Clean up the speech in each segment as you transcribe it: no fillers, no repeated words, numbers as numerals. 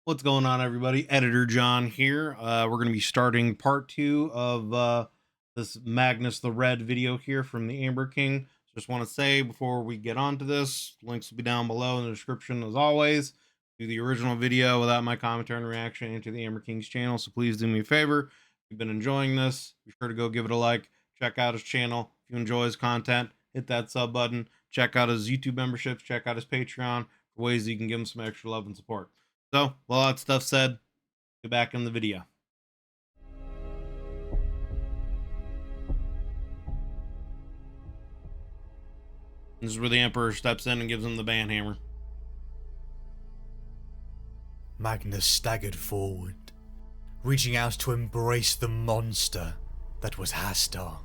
What's going on, everybody? Editor John here. We're going to be starting part two of this Magnus the Red video here from the Amber King. Just want to say before we get on to this, links will be down below in the description as always to the original video without my commentary and reaction into the Amber King's channel. So please do me a favor. If you've been enjoying this, be sure to go give it a like. Check out his channel. If you enjoy his content, hit that sub button. Check out his YouTube memberships. Check out his Patreon for ways that you can give him some extra love and support. So, with all that stuff said, get back in the video. This is where the Emperor steps in and gives him the banhammer. Magnus staggered forward, reaching out to embrace the monster that was Hastar,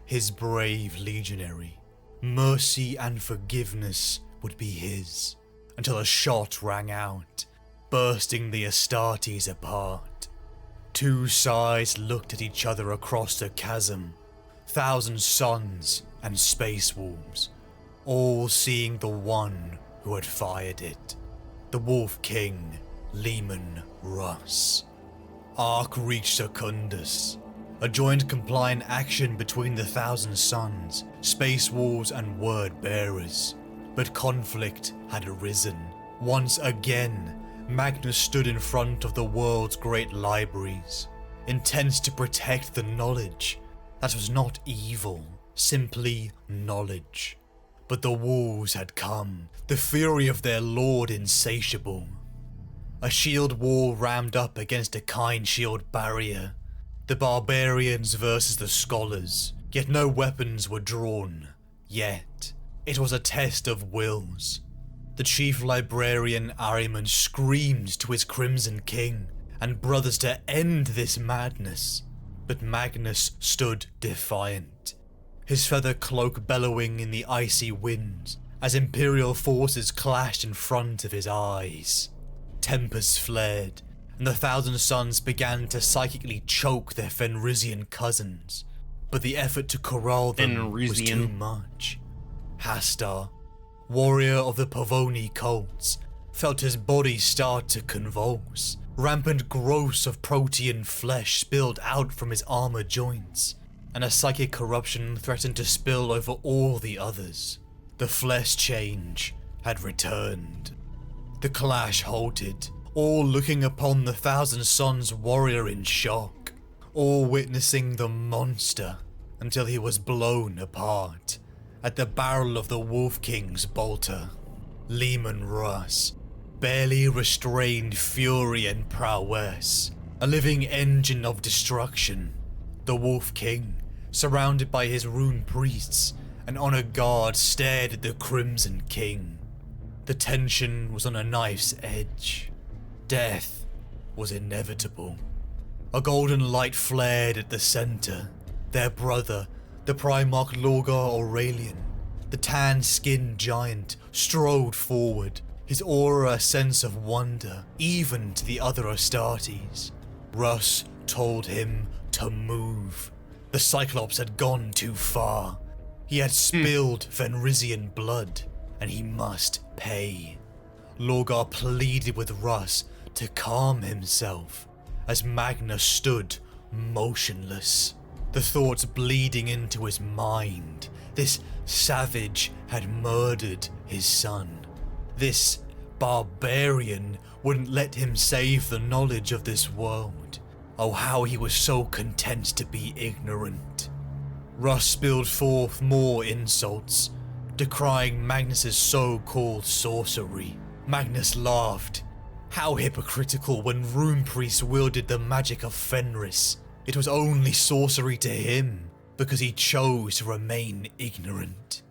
his brave legionary. Mercy and forgiveness would be his, until a shot rang out, bursting the Astartes apart. Two sides looked at each other across the chasm, thousand suns and space wolves, all seeing the one who had fired it, the Wolf King, Leman Russ. Arc reached Secundus, a joint compliant action between the Thousand Suns, Space Wolves and Word Bearers. But conflict had arisen. Once again, Magnus stood in front of the world's great libraries, intent to protect the knowledge that was not evil, simply knowledge. But the wolves had come, the fury of their lord insatiable. A shield wall rammed up against a kind shield barrier. The barbarians versus the scholars, yet no weapons were drawn. Yet, it was a test of wills. The chief librarian Ahriman screamed to his Crimson King and brothers to end this madness, but Magnus stood defiant, his feather cloak bellowing in the icy winds as Imperial forces clashed in front of his eyes. Tempers flared, and the Thousand Suns began to psychically choke their Fenrisian cousins, but the effort to corral them was too much. Hastar, warrior of the Pavoni cults, felt his body start to convulse. Rampant growths of protean flesh spilled out from his armor joints, and a psychic corruption threatened to spill over all the others. The flesh change had returned. The clash halted, all looking upon the Thousand Suns warrior in shock, all witnessing the monster until he was blown apart at the barrel of the Wolf King's bolter. Leman Russ, barely restrained fury and prowess, a living engine of destruction. The Wolf King, surrounded by his rune priests and honor guards, stared at the Crimson King. The tension was on a knife's edge. Death was inevitable. A golden light flared at the center. Their brother, the Primarch Lorgar Aurelian, the tan-skinned giant, strode forward, his aura a sense of wonder, even to the other Astartes. Russ told him to move. The Cyclops had gone too far. He had spilled Fenrisian blood, and he must pay. Lorgar pleaded with Russ to calm himself, as Magnus stood motionless, the thoughts bleeding into his mind. This savage had murdered his son. This barbarian wouldn't let him save the knowledge of this world. Oh, how he was so content to be ignorant. Russ spilled forth more insults, decrying Magnus's so-called sorcery. Magnus laughed. How hypocritical when rune priests wielded the magic of Fenris. It was only sorcery to him, because he chose to remain ignorant.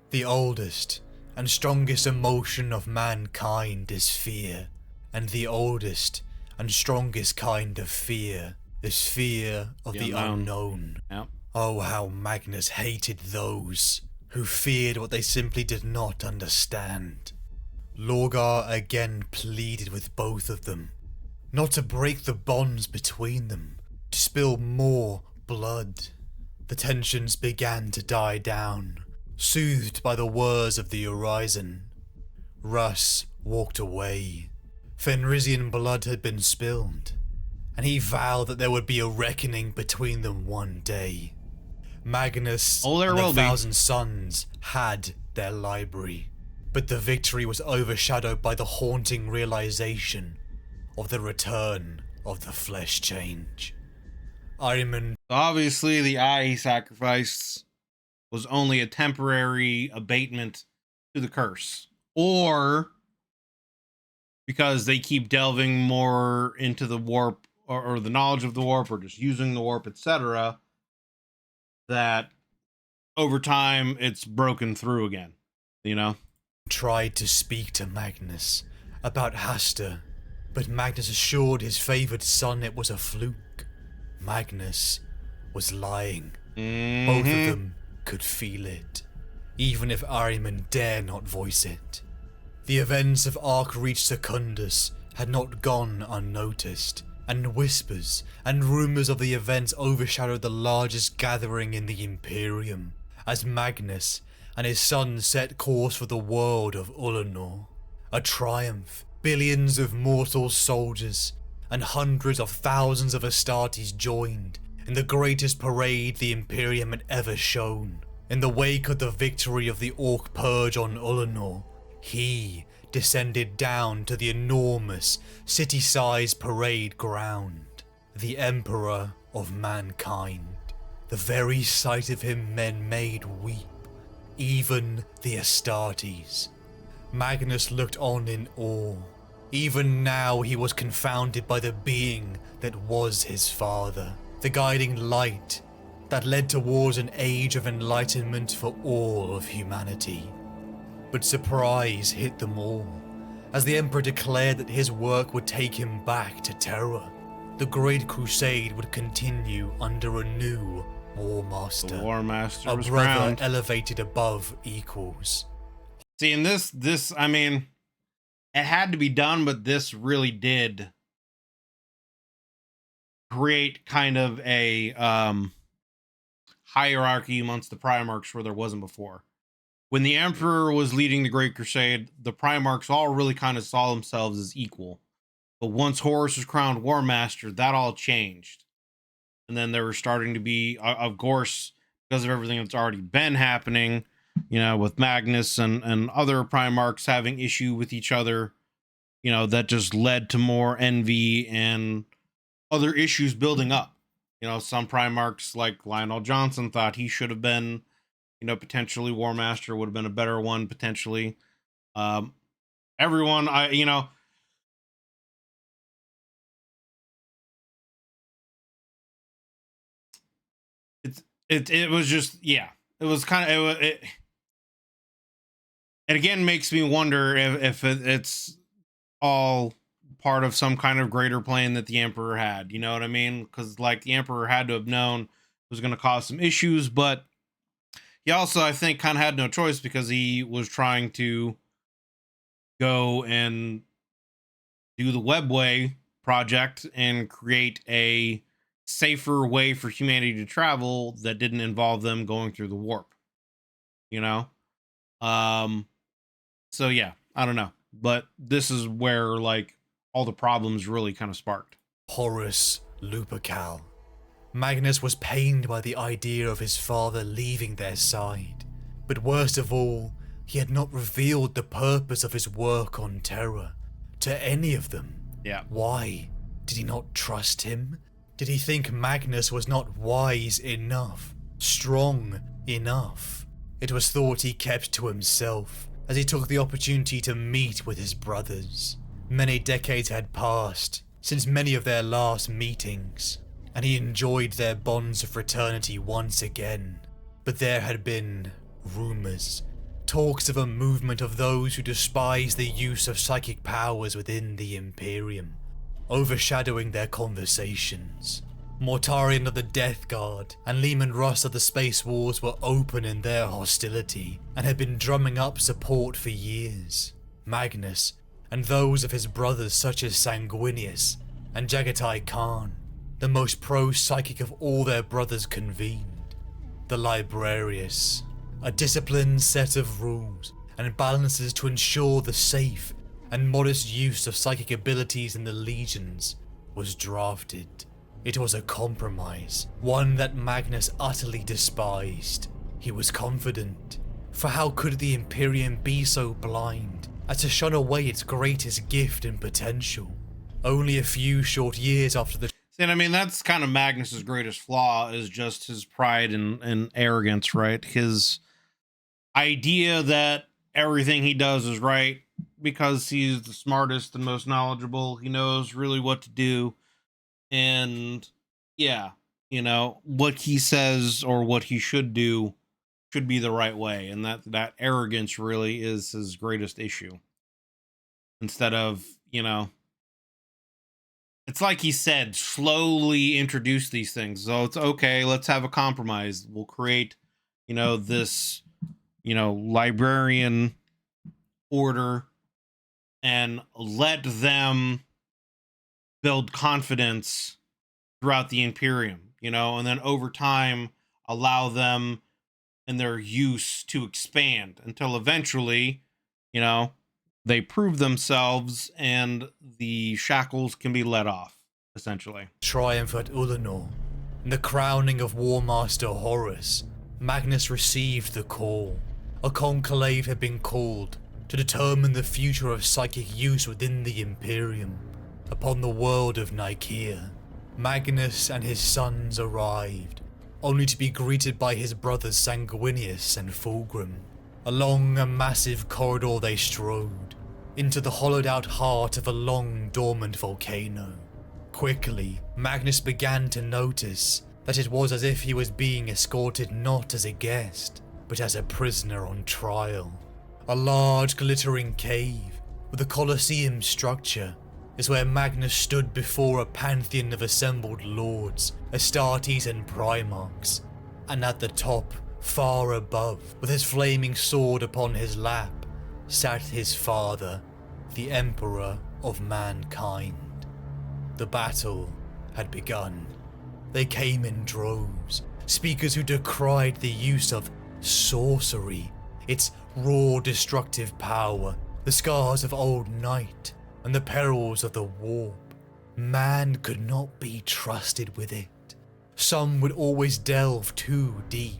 The oldest and strongest emotion of mankind is fear, and the oldest and strongest kind of fear is fear of the unknown. Yep. Oh, how Magnus hated those who feared what they simply did not understand. Lorgar again pleaded with both of them, not to break the bonds between them, to spill more blood. The tensions began to die down, soothed by the whirs of the horizon. Russ walked away, Fenrisian blood had been spilled, and he vowed that there would be a reckoning between them one day. Magnus Oh, there and the will be. Thousand Sons had their library, but the victory was overshadowed by the haunting realization of the return of the flesh change. Ahriman Obviously, the eye he sacrificed was only a temporary abatement to the curse. Or because they keep delving more into the warp or the knowledge of the warp or just using the warp, etc., that over time it's broken through again, you know? tried to speak to Magnus about Hasta, but Magnus assured his favoured son it was a fluke. Magnus was lying. Both of them could feel it, even if Ahriman dare not voice it. The events of Archreach Secundus had not gone unnoticed, and whispers and rumours of the events overshadowed the largest gathering in the Imperium, as Magnus and his son set course for the world of Ullanor. A triumph, billions of mortal soldiers, and hundreds of thousands of Astartes joined in the greatest parade the Imperium had ever shown. In the wake of the victory of the Orc Purge on Ullanor, he descended down to the enormous, city-sized parade ground. The Emperor of Mankind. The very sight of him men made weep, even the Astartes. Magnus looked on in awe. Even now he was confounded by the being that was his father, the guiding light that led towards an age of enlightenment for all of humanity. But surprise hit them all, as the Emperor declared that his work would take him back to Terra. The Great Crusade would continue under a new War Master. The War Master a was brother crowned. elevated above equals. See, in this, I mean, it had to be done, but this really did create kind of a hierarchy amongst the Primarchs where there wasn't before. When the Emperor was leading the Great Crusade, the Primarchs all really kind of saw themselves as equal. But once Horus was crowned War Master, that all changed. And then there were starting to be, of course, because of everything that's already been happening, you know, with Magnus and other Primarchs having issue with each other, you know, that just led to more envy and other issues building up. You know, some Primarchs like Lionel Johnson thought he should have been, you know, potentially War Master would have been a better one, potentially. Everyone, you know, it was just, yeah, it was kind of, it again makes me wonder if it's all part of some kind of greater plan that the Emperor had, you know what I mean? Because like the Emperor had to have known it was going to cause some issues, but he also, I think, kind of had no choice because he was trying to go and do the Webway project and create a safer way for humanity to travel that didn't involve them going through the warp, you know? So yeah, I don't know, but this is where like all the problems really kind of sparked. Horus Lupercal. Magnus was pained by the idea of his father leaving their side, but worst of all, he had not revealed the purpose of his work on Terra to any of them. Yeah. Why? Did he not trust him? Did he think Magnus was not wise enough, strong enough? It was thought he kept to himself, as he took the opportunity to meet with his brothers. Many decades had passed since many of their last meetings, and he enjoyed their bonds of fraternity once again. But there had been rumours, talks of a movement of those who despise the use of psychic powers within the Imperium, overshadowing their conversations. Mortarion of the Death Guard and Lehman Russ of the Space Wars were open in their hostility and had been drumming up support for years. Magnus and those of his brothers such as Sanguinius and Jagatai Khan, the most pro-psychic of all their brothers, convened. The Librarius, a disciplined set of rules and balances to ensure the safe and modest use of psychic abilities in the legions was drafted. It was a compromise, one that Magnus utterly despised. He was confident, for how could the Imperium be so blind as to shun away its greatest gift and potential? Only a few short years after the And I mean, that's kind of Magnus's greatest flaw, is just his pride and arrogance, right? His idea that everything he does is right because he's the smartest and most knowledgeable. He knows really what to do. And yeah, what he says or what he should do should be the right way. And that arrogance really is his greatest issue. Instead of, it's like he said, slowly introduce these things. So it's okay, let's have a compromise. We'll create, this, librarian order and let them build confidence throughout the Imperium, and then over time allow them and their use to expand until eventually, they prove themselves and the shackles can be let off, essentially. triumph at Ulanor, and the crowning of War Master Horus, Magnus received the call. A conclave had been called to determine the future of psychic use within the Imperium. Upon the world of Nicaea, Magnus and his sons arrived, only to be greeted by his brothers Sanguinius and Fulgrim. Along a massive corridor they strode, into the hollowed out heart of a long dormant volcano. Quickly, Magnus began to notice that it was as if he was being escorted not as a guest, but as a prisoner on trial. A large glittering cave with a colosseum structure is where Magnus stood before a pantheon of assembled lords, Astartes and Primarchs, and at the top, far above, with his flaming sword upon his lap, sat his father, the Emperor of mankind. The battle had begun. They came in droves, speakers who decried the use of sorcery, its raw destructive power, the scars of old night, and the perils of the warp. Man could not be trusted with it. Some would always delve too deep.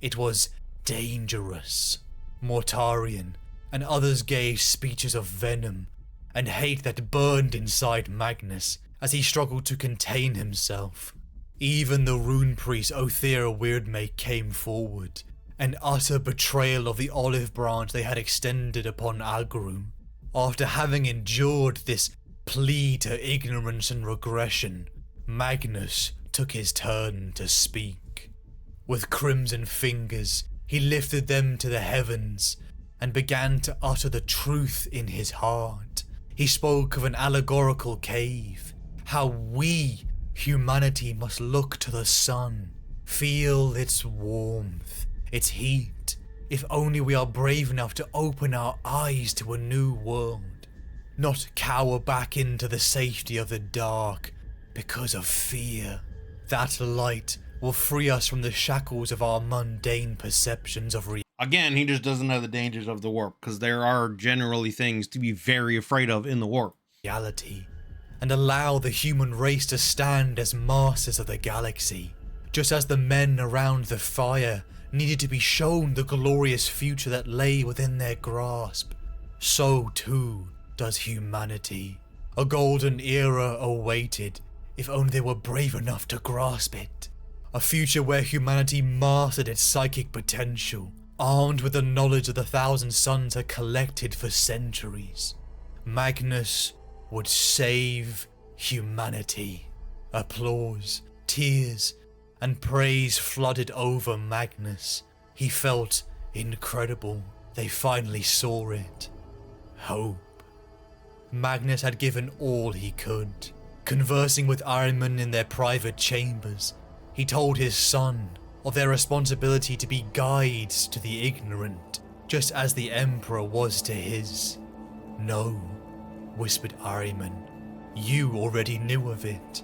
It was dangerous. Mortarion and others gave speeches of venom and hate that burned inside Magnus as he struggled to contain himself. Even the rune priest Othera Weirdmake came forward, an utter betrayal of the olive branch they had extended upon Agru. After having endured this plea to ignorance and regression, Magnus took his turn to speak. With crimson fingers, he lifted them to the heavens and began to utter the truth in his heart. He spoke of an allegorical cave, how we, humanity, must look to the sun, feel its warmth, its heat, if only we are brave enough to open our eyes to a new world, not cower back into the safety of the dark because of fear. That light will free us from the shackles of our mundane perceptions of reality. Again, he just doesn't know the dangers of the warp, because there are generally things to be very afraid of in the warp. And allow the human race to stand as masters of the galaxy, just as the men around the fire needed to be shown the glorious future that lay within their grasp. So too does humanity. A golden era awaited, if only they were brave enough to grasp it. A future where humanity mastered its psychic potential, armed with the knowledge of the thousand suns had collected for centuries. Magnus would save humanity. Applause, tears, and praise flooded over Magnus. He felt incredible. They finally saw it. Hope. Magnus had given all he could. Conversing with Ahriman in their private chambers, he told his son of their responsibility to be guides to the ignorant, just as the Emperor was to his. No, whispered Ahriman, you already knew of it.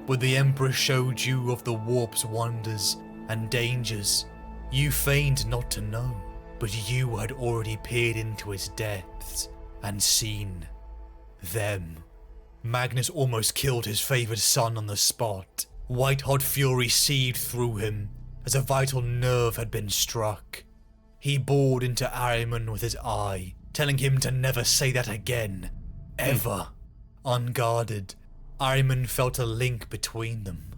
When the Emperor showed you of the warp's wonders and dangers, you feigned not to know, but you had already peered into its depths and seen them. Magnus almost killed his favored son on the spot. White-hot fury seethed through him as a vital nerve had been struck. He bored into Ahriman with his eye, telling him to never say that again. Ever. Unguarded, Ahriman felt a link between them.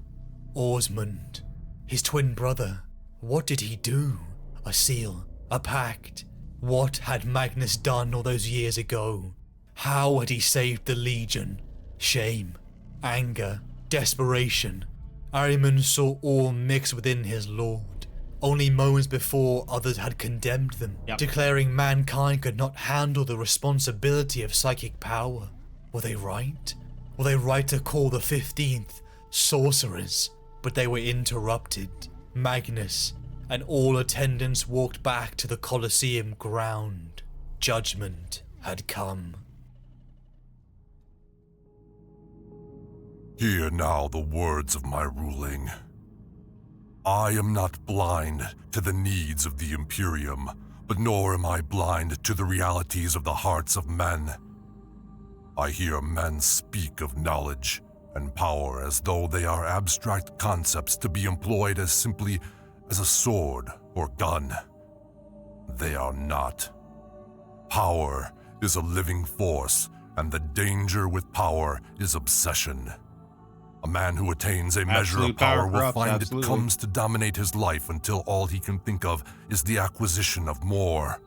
Osmond, his twin brother. What did he do? A seal? A pact? What had Magnus done all those years ago? How had he saved the Legion? Shame, anger, desperation. Ahriman saw all mix within his lord. Only moments before, others had condemned them, declaring mankind could not handle the responsibility of psychic power. Were they right? Were they right to call the 15th sorcerers? But they were interrupted. Magnus and all attendants walked back to the Colosseum ground. Judgment had come. Hear now the words of my ruling. I am not blind to the needs of the Imperium, but nor am I blind to the realities of the hearts of men. I hear men speak of knowledge and power as though they are abstract concepts to be employed as simply as a sword or gun. They are not. Power is a living force, and the danger with power is obsession. A man who attains a measure of power will find it comes to dominate his life until all he can think of is the acquisition of more.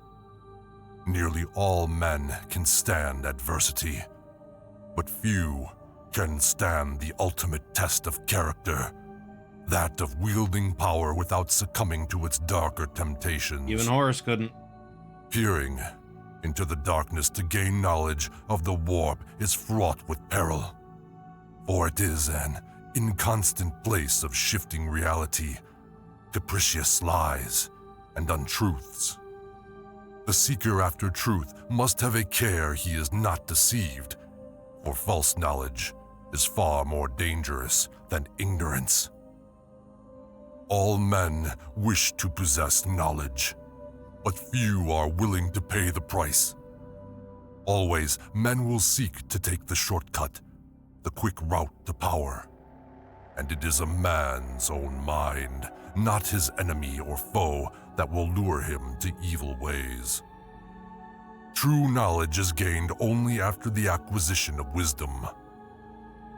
Nearly all men can stand adversity, but few can stand the ultimate test of character, that of wielding power without succumbing to its darker temptations. Even Horus couldn't. Peering into the darkness to gain knowledge of the warp is fraught with peril. For it is an inconstant place of shifting reality, capricious lies, and untruths. The seeker after truth must have a care he is not deceived, for false knowledge is far more dangerous than ignorance. All men wish to possess knowledge, but few are willing to pay the price. Always, men will seek to take the shortcut, the quick route to power. And it is a man's own mind, not his enemy or foe, that will lure him to evil ways. True knowledge is gained only after the acquisition of wisdom.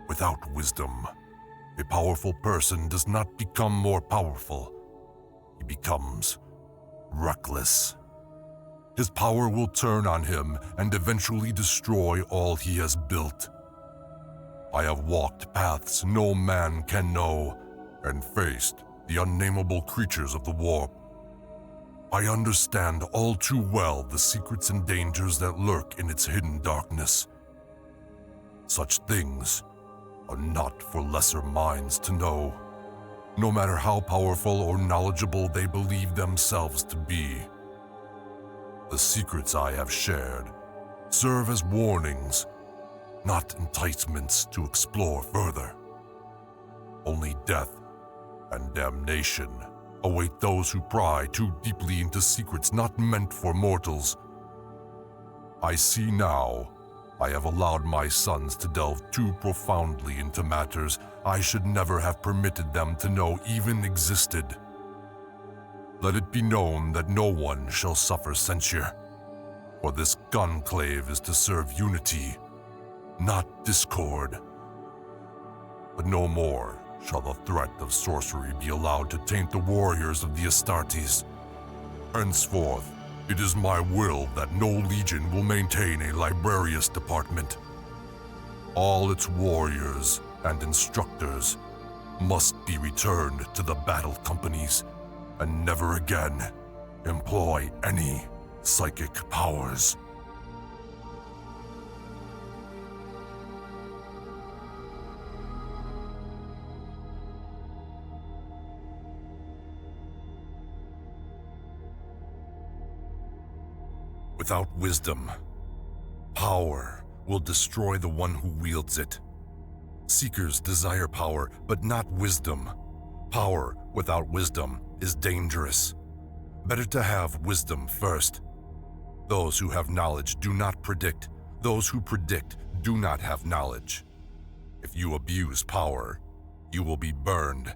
Without wisdom, a powerful person does not become more powerful. He becomes reckless. His power will turn on him and eventually destroy all he has built. I have walked paths no man can know, and faced the unnameable creatures of the warp. I understand all too well the secrets and dangers that lurk in its hidden darkness. Such things are not for lesser minds to know, no matter how powerful or knowledgeable they believe themselves to be. The secrets I have shared serve as warnings, not enticements to explore further. Only death and damnation await those who pry too deeply into secrets not meant for mortals. I see now I have allowed my sons to delve too profoundly into matters I should never have permitted them to know even existed. Let it be known that no one shall suffer censure, for this conclave is to serve unity, not discord. But no more shall the threat of sorcery be allowed to taint the warriors of the Astartes. Henceforth, it is my will that no legion will maintain a librarius department. All its warriors and instructors must be returned to the battle companies and never again employ any psychic powers. Without wisdom, power will destroy the one who wields it. Seekers desire power, but not wisdom. Power without wisdom is dangerous. Better to have wisdom first. Those who have knowledge do not predict. Those who predict do not have knowledge. If you abuse power, you will be burned,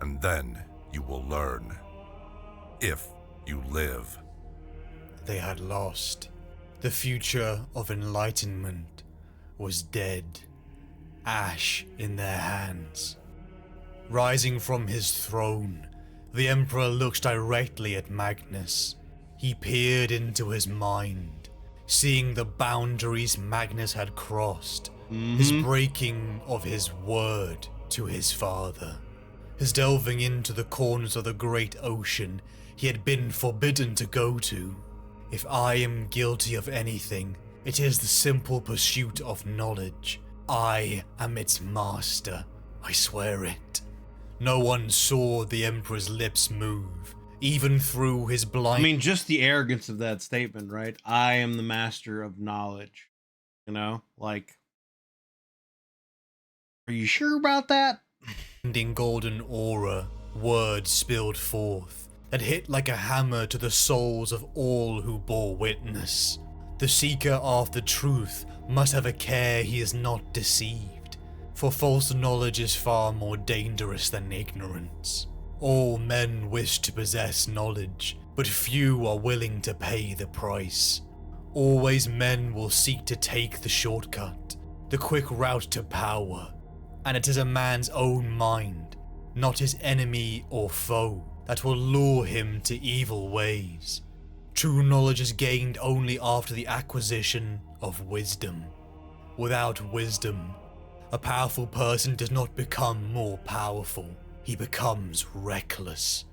and then you will learn. If you live. They had lost. The future of enlightenment was dead, ash in their hands. Rising from his throne, the Emperor looked directly at Magnus. He peered into his mind, seeing the boundaries Magnus had crossed, his breaking of his word to his father, his delving into the corners of the great ocean he had been forbidden to go to. If I am guilty of anything, it is the simple pursuit of knowledge. I am its master, I swear it. No one saw the Emperor's lips move, even through his blind... I mean, just the arrogance of that statement, right? I am the master of knowledge. You know, like, are you sure about that? In golden aura, words spilled forth that hit like a hammer to the souls of all who bore witness. The seeker after truth must have a care he is not deceived, for false knowledge is far more dangerous than ignorance. All men wish to possess knowledge, but few are willing to pay the price. Always men will seek to take the shortcut, the quick route to power, and it is a man's own mind, not his enemy or foe, that will lure him to evil ways. True knowledge is gained only after the acquisition of wisdom. Without wisdom, a powerful person does not become more powerful, he becomes reckless.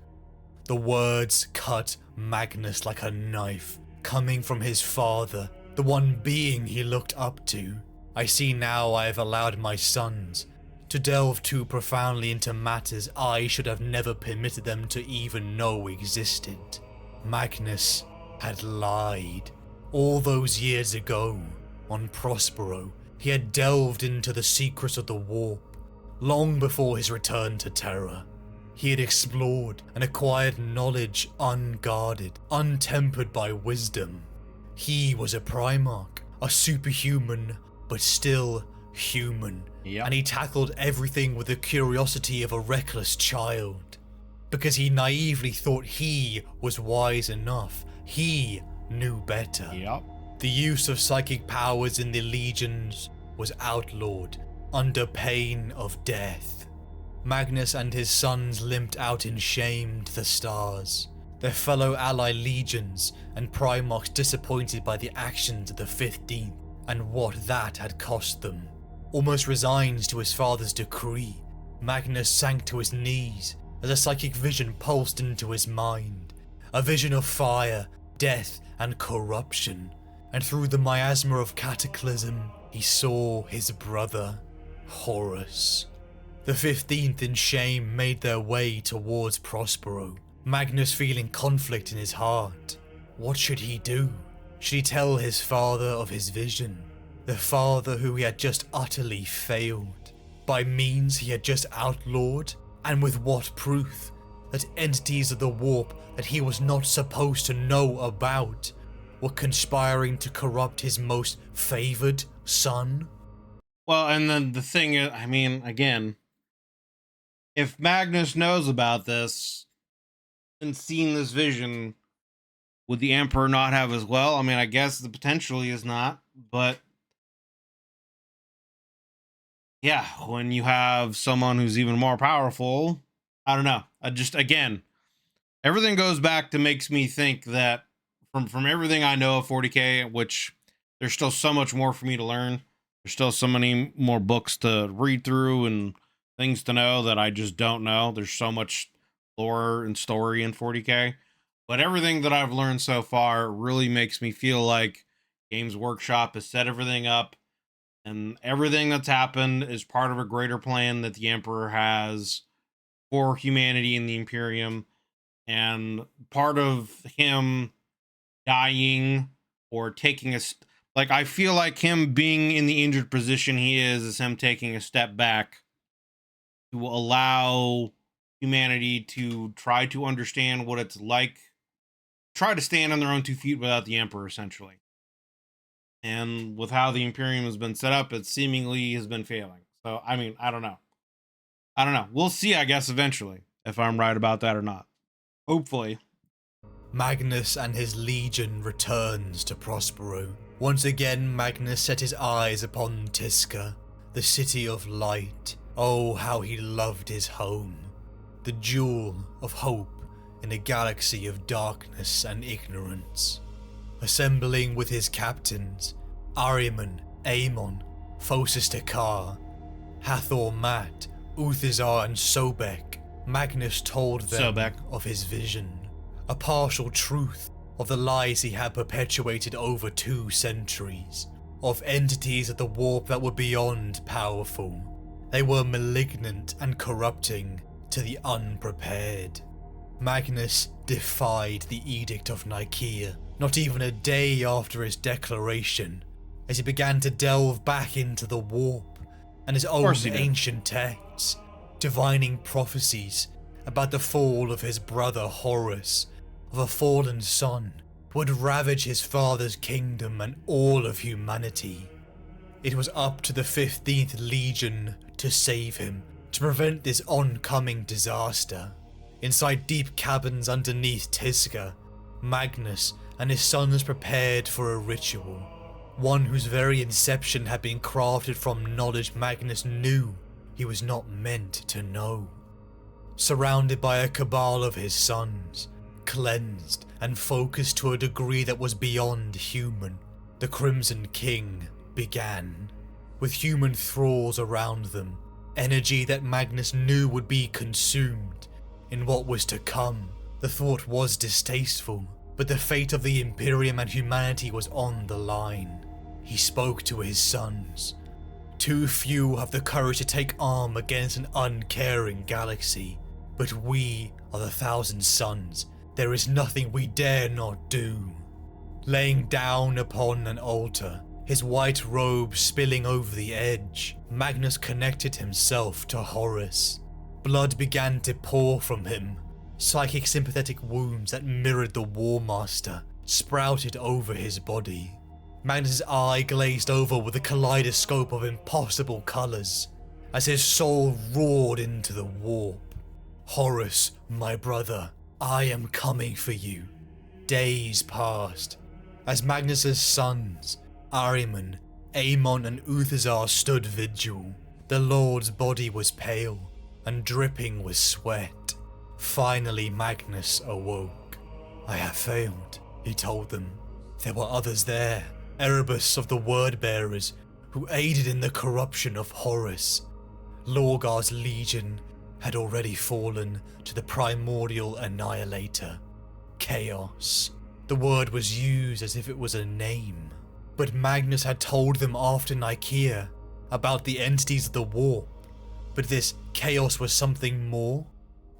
The words cut Magnus like a knife, coming from his father, the one being he looked up to. I see now I have allowed my sons to delve too profoundly into matters I should have never permitted them to even know existed. Magnus had lied. All those years ago, on Prospero, he had delved into the secrets of the warp, long before his return to Terra. He had explored and acquired knowledge unguarded, untempered by wisdom. He was a Primarch, a superhuman, but still human. Yep. And he tackled everything with the curiosity of a reckless child. Because he naively thought he was wise enough. He knew better. Yep. The use of psychic powers in the legions was outlawed under pain of death. Magnus and his sons limped out in shame to the stars, their fellow ally legions and Primarchs disappointed by the actions of the 15th and what that had cost them. Almost resigned to his father's decree, Magnus sank to his knees as a psychic vision pulsed into his mind. A vision of fire, death, and corruption. And through the miasma of cataclysm, he saw his brother, Horus. The 15th in shame made their way towards Prospero, Magnus feeling conflict in his heart. What should he do? Should he tell his father of his vision? The father who he had just utterly failed, by means he had just outlawed, and with what proof? That entities of the warp that he was not supposed to know about were conspiring to corrupt his most favored son? Well, and then the thing is, I mean, again, if Magnus knows about this and seen this vision, would the Emperor not have as well? I mean, I guess the potentially is not, but yeah, when you have someone who's even more powerful, I don't know. I just, again, everything goes back to makes me think that from everything I know of 40K, which there's still so much more for me to learn. There's still so many more books to read through and things to know that I just don't know. There's so much lore and story in 40K. But everything that I've learned so far really makes me feel like Games Workshop has set everything up. And everything that's happened is part of a greater plan that the Emperor has for humanity and the Imperium. And part of him dying or taking like, I feel like him being in the injured position he is him taking a step back to allow humanity to try to understand what it's like try to stand on their own 2 feet without the Emperor, essentially. And with how the Imperium has been set up, it seemingly has been failing. So, I mean, I don't know. I don't know. We'll see, I guess, eventually, if I'm right about that or not. Hopefully. Magnus and his legion returns to Prospero. Once again, Magnus set his eyes upon Tisca, the city of light. Oh, how he loved his home. The jewel of hope in a galaxy of darkness and ignorance. Assembling with his captains, Ahriman, Aemon, Phocis Tekar, Hathor Mat, Uthizar and Sobek, Magnus told them of his vision. A partial truth of the lies he had perpetuated over 2 centuries, of entities of the warp that were beyond powerful. They were malignant and corrupting to the unprepared. Magnus defied the Edict of Nicaea, not even a day after his declaration, as he began to delve back into the warp and his own ancient texts, divining prophecies about the fall of his brother Horus, of a fallen son who would ravage his father's kingdom and all of humanity. It was up to the 15th Legion to save him, to prevent this oncoming disaster. Inside deep cabins underneath Tisca, Magnus and his sons prepared for a ritual, one whose very inception had been crafted from knowledge Magnus knew he was not meant to know. Surrounded by a cabal of his sons, cleansed and focused to a degree that was beyond human, the Crimson King began. With human thralls around them, energy that Magnus knew would be consumed in what was to come. The thought was distasteful, but the fate of the Imperium and humanity was on the line. He spoke to his sons. Too few have the courage to take arm against an uncaring galaxy, but we are the 1,000 Suns. There is nothing we dare not do. Laying down upon an altar, his white robe spilling over the edge, Magnus connected himself to Horus. Blood began to pour from him. Psychic sympathetic wounds that mirrored the War Master sprouted over his body. Magnus' eye glazed over with a kaleidoscope of impossible colours as his soul roared into the warp. Horus, my brother, I am coming for you. Days passed as Magnus' sons, Ahriman, Aemon and Uthizar stood vigil. The Lord's body was pale and dripping with sweat. Finally Magnus awoke. I have failed, he told them. There were others there, Erebus of the Word-Bearers, who aided in the corruption of Horus. Lorgar's legion had already fallen to the primordial annihilator, Chaos. The word was used as if it was a name. But Magnus had told them after Nicaea about the entities of the warp. But this Chaos was something more?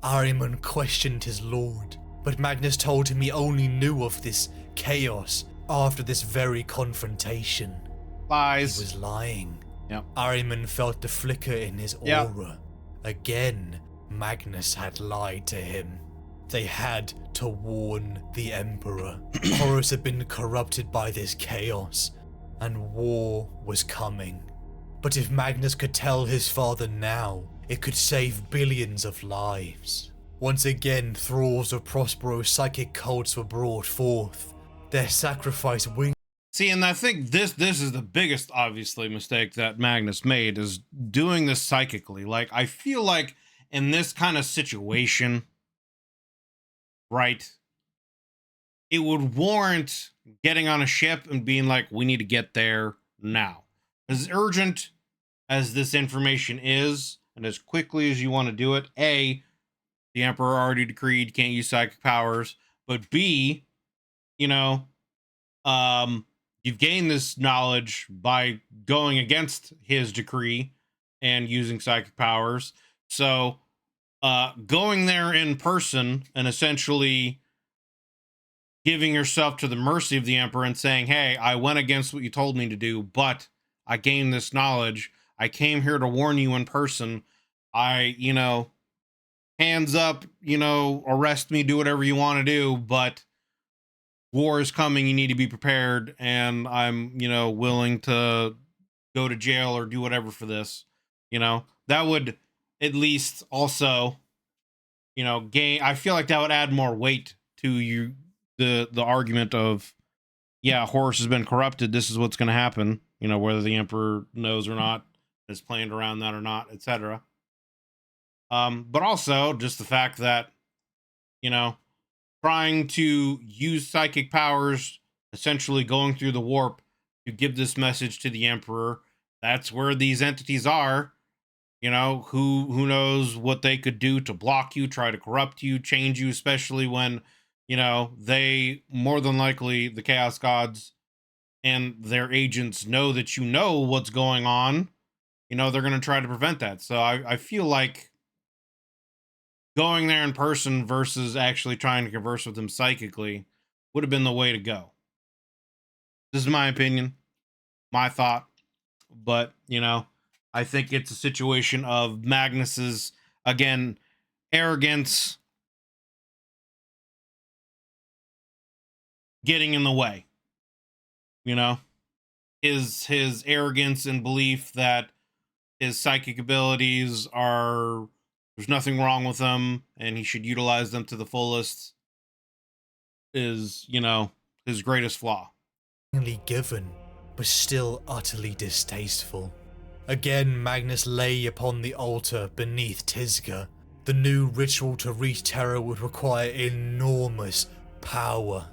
Ahriman questioned his lord, but Magnus told him he only knew of this Chaos after this very confrontation. Lies. He was lying. Yep. Ahriman felt the flicker in his aura. Again, Magnus had lied to him. They had to warn the Emperor. Horus had been corrupted by this Chaos, and war was coming. But if Magnus could tell his father now, it could save billions of lives. Once again, thralls of Prospero's psychic cults were brought forth. Their sacrifice winged. See, and I think this is the biggest, obviously, mistake that Magnus made, is doing this psychically. Like, I feel like in this kind of situation, right, it would warrant getting on a ship and being like, we need to get there now. As urgent as this information is, and as quickly as you want to do it, A, the Emperor already decreed you can't use psychic powers, but B, you know, you've gained this knowledge by going against his decree and using psychic powers. So going there in person and essentially giving yourself to the mercy of the Emperor and saying, hey, I went against what you told me to do, but I gained this knowledge. I came here to warn you in person. I, hands up, arrest me, do whatever you want to do, but war is coming, you need to be prepared, and I'm, willing to go to jail or do whatever for this. That would at least also, gain. I feel like that would add more weight to you, the argument of, yeah, Horus has been corrupted. This is what's going to happen. Whether the emperor knows or not, is planned around that or not, etc. But also just the fact that, trying to use psychic powers, essentially going through the warp to give this message to the emperor. That's where these entities are. Who knows what they could do to block you, try to corrupt you, change you, especially when, they more than likely, the Chaos Gods and their agents know that what's going on. They're going to try to prevent that. So I feel like going there in person versus actually trying to converse with them psychically would have been the way to go. This is my opinion, my thought. But, I think it's a situation of Magnus's, again, arrogance getting in the way. His arrogance and belief that his psychic abilities there's nothing wrong with them and he should utilize them to the fullest is, his greatest flaw. Given, but still utterly distasteful. Again, Magnus lay upon the altar beneath Tisga. The new ritual to reach Terra would require enormous power.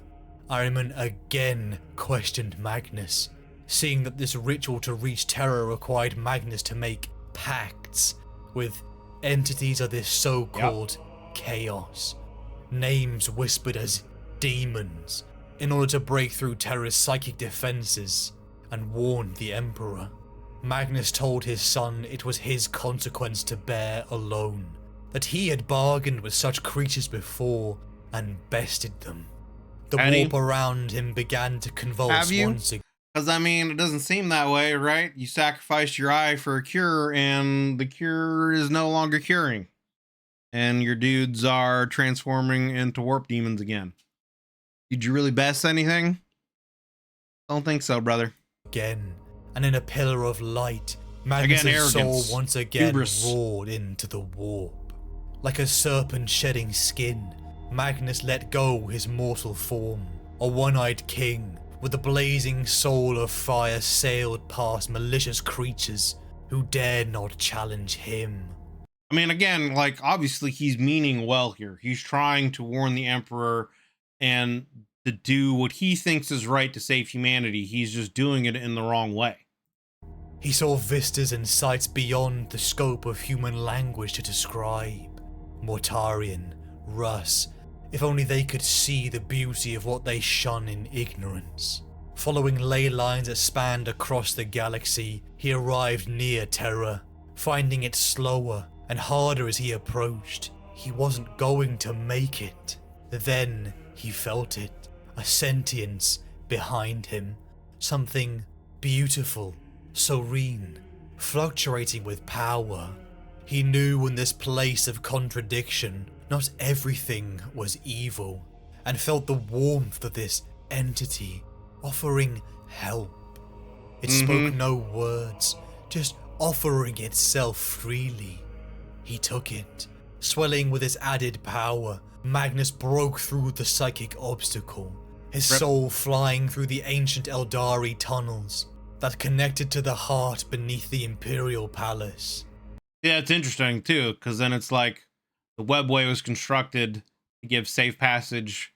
Ahriman again questioned Magnus, seeing that this ritual to reach Terra required Magnus to make pacts with entities of this so-called chaos, names whispered as demons, in order to break through Terra's psychic defenses and warn the Emperor. Magnus told his son it was his consequence to bear alone, that he had bargained with such creatures before and bested them. The warp around him began to convulse once again. Because, it doesn't seem that way, right? You sacrificed your eye for a cure, and the cure is no longer curing. And your dudes are transforming into warp demons again. Did you really best anything? Don't think so, brother. Again, and in a pillar of light, Magnus' soul once again hubris roared into the warp. Like a serpent shedding skin, Magnus let go his mortal form. A one-eyed king with a blazing soul of fire sailed past malicious creatures who dared not challenge him. Again, obviously he's meaning well here. He's trying to warn the Emperor and to do what he thinks is right to save humanity. He's just doing it in the wrong way. He saw vistas and sights beyond the scope of human language to describe. Mortarian, Russ, if only they could see the beauty of what they shun in ignorance. Following ley lines that spanned across the galaxy, he arrived near Terra, finding it slower and harder as he approached. He wasn't going to make it. Then he felt it, a sentience behind him, something beautiful, serene, fluctuating with power. He knew in this place of contradiction, not everything was evil, and felt the warmth of this entity offering help. It spoke no words, just offering itself freely. He took it. Swelling with its added power, Magnus broke through the psychic obstacle, his soul flying through the ancient Eldari tunnels that connected to the heart beneath the Imperial Palace. Yeah, it's interesting too, because then it's like the webway was constructed to give safe passage,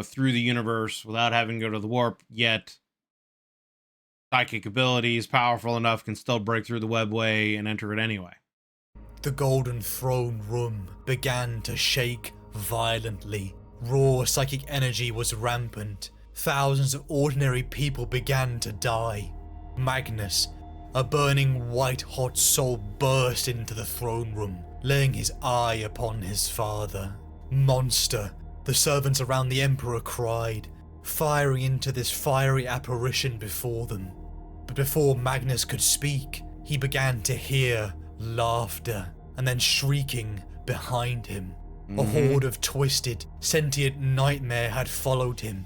through the universe without having to go to the warp, yet psychic abilities powerful enough can still break through the webway and enter it anyway. The Golden Throne Room began to shake violently. Raw psychic energy was rampant. Thousands of ordinary people began to die. Magnus, a burning white-hot soul, burst into the throne room, laying his eye upon his father. Monster, the servants around the Emperor cried, firing into this fiery apparition before them. But before Magnus could speak, he began to hear laughter and then shrieking behind him. A horde of twisted, sentient nightmare had followed him,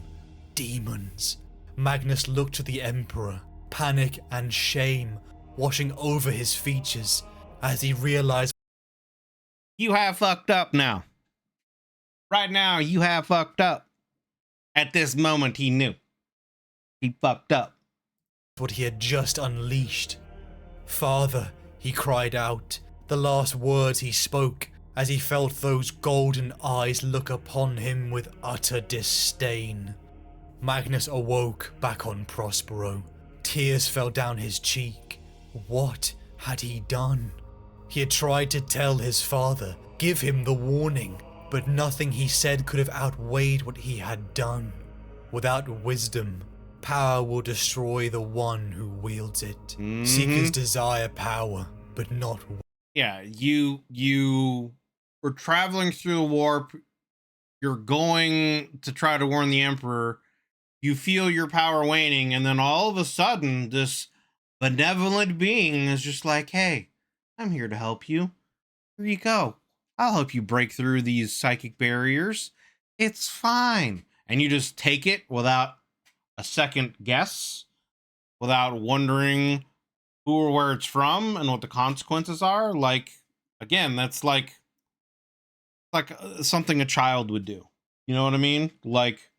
demons. Magnus looked to the Emperor, panic and shame washing over his features as he realized You have fucked up now. Right now, you have fucked up. At this moment, he knew. He fucked up. what he had just unleashed. "Father," he cried out, the last words he spoke as he felt those golden eyes look upon him with utter disdain. Magnus awoke back on Prospero. Tears fell down his cheek. What had he done? He had tried to tell his father, give him the warning, but nothing he said could have outweighed what he had done. Without wisdom, power will destroy the one who wields it. Seekers desire power, but not Yeah, you were traveling through the warp. You're going to try to warn the Emperor. You feel your power waning, and then all of a sudden, this benevolent being is just like, hey, I'm here to help you. Here you go. I'll help you break through these psychic barriers. It's fine. And you just take it without a second guess, without wondering who or where it's from and what the consequences are. Like, again, that's like something a child would do. You know what I mean? Like,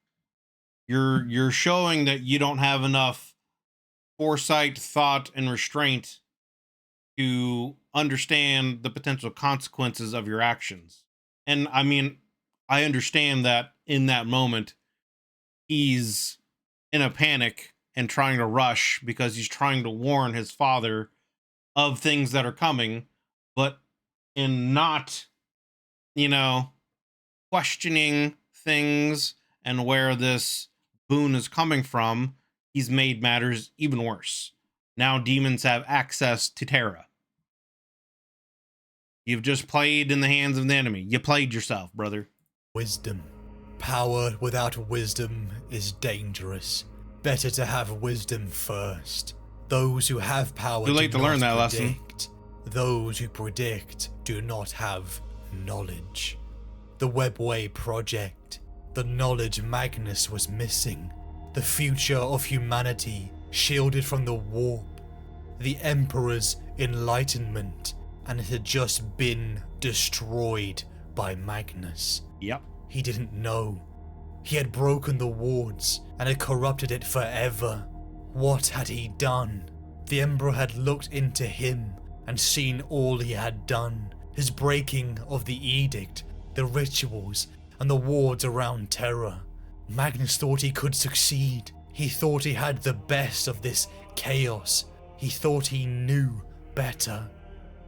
you're showing that you don't have enough foresight, thought, and restraint to understand the potential consequences of your actions. And I mean, I understand that in that moment, he's in a panic and trying to rush because he's trying to warn his father of things that are coming, but in not, questioning things and where this boon is coming from, he's made matters even worse. Now demons have access to Terra. You've just played in the hands of the enemy. You played yourself, brother. wisdom. Power without wisdom is dangerous. Better to have wisdom first. Those who have power Too late do to learn not that lesson. predict. Those who predict do not have knowledge. The Webway Project. The knowledge Magnus was missing. The future of humanity shielded from the warp. The Emperor's enlightenment, and it had just been destroyed by Magnus. Yep. He didn't know. He had broken the wards and had corrupted it forever. What had he done? The Emperor had looked into him and seen all he had done. His breaking of the edict, the rituals, and the wards around Terra. Magnus thought he could succeed. He thought he had the best of this chaos. He thought he knew better.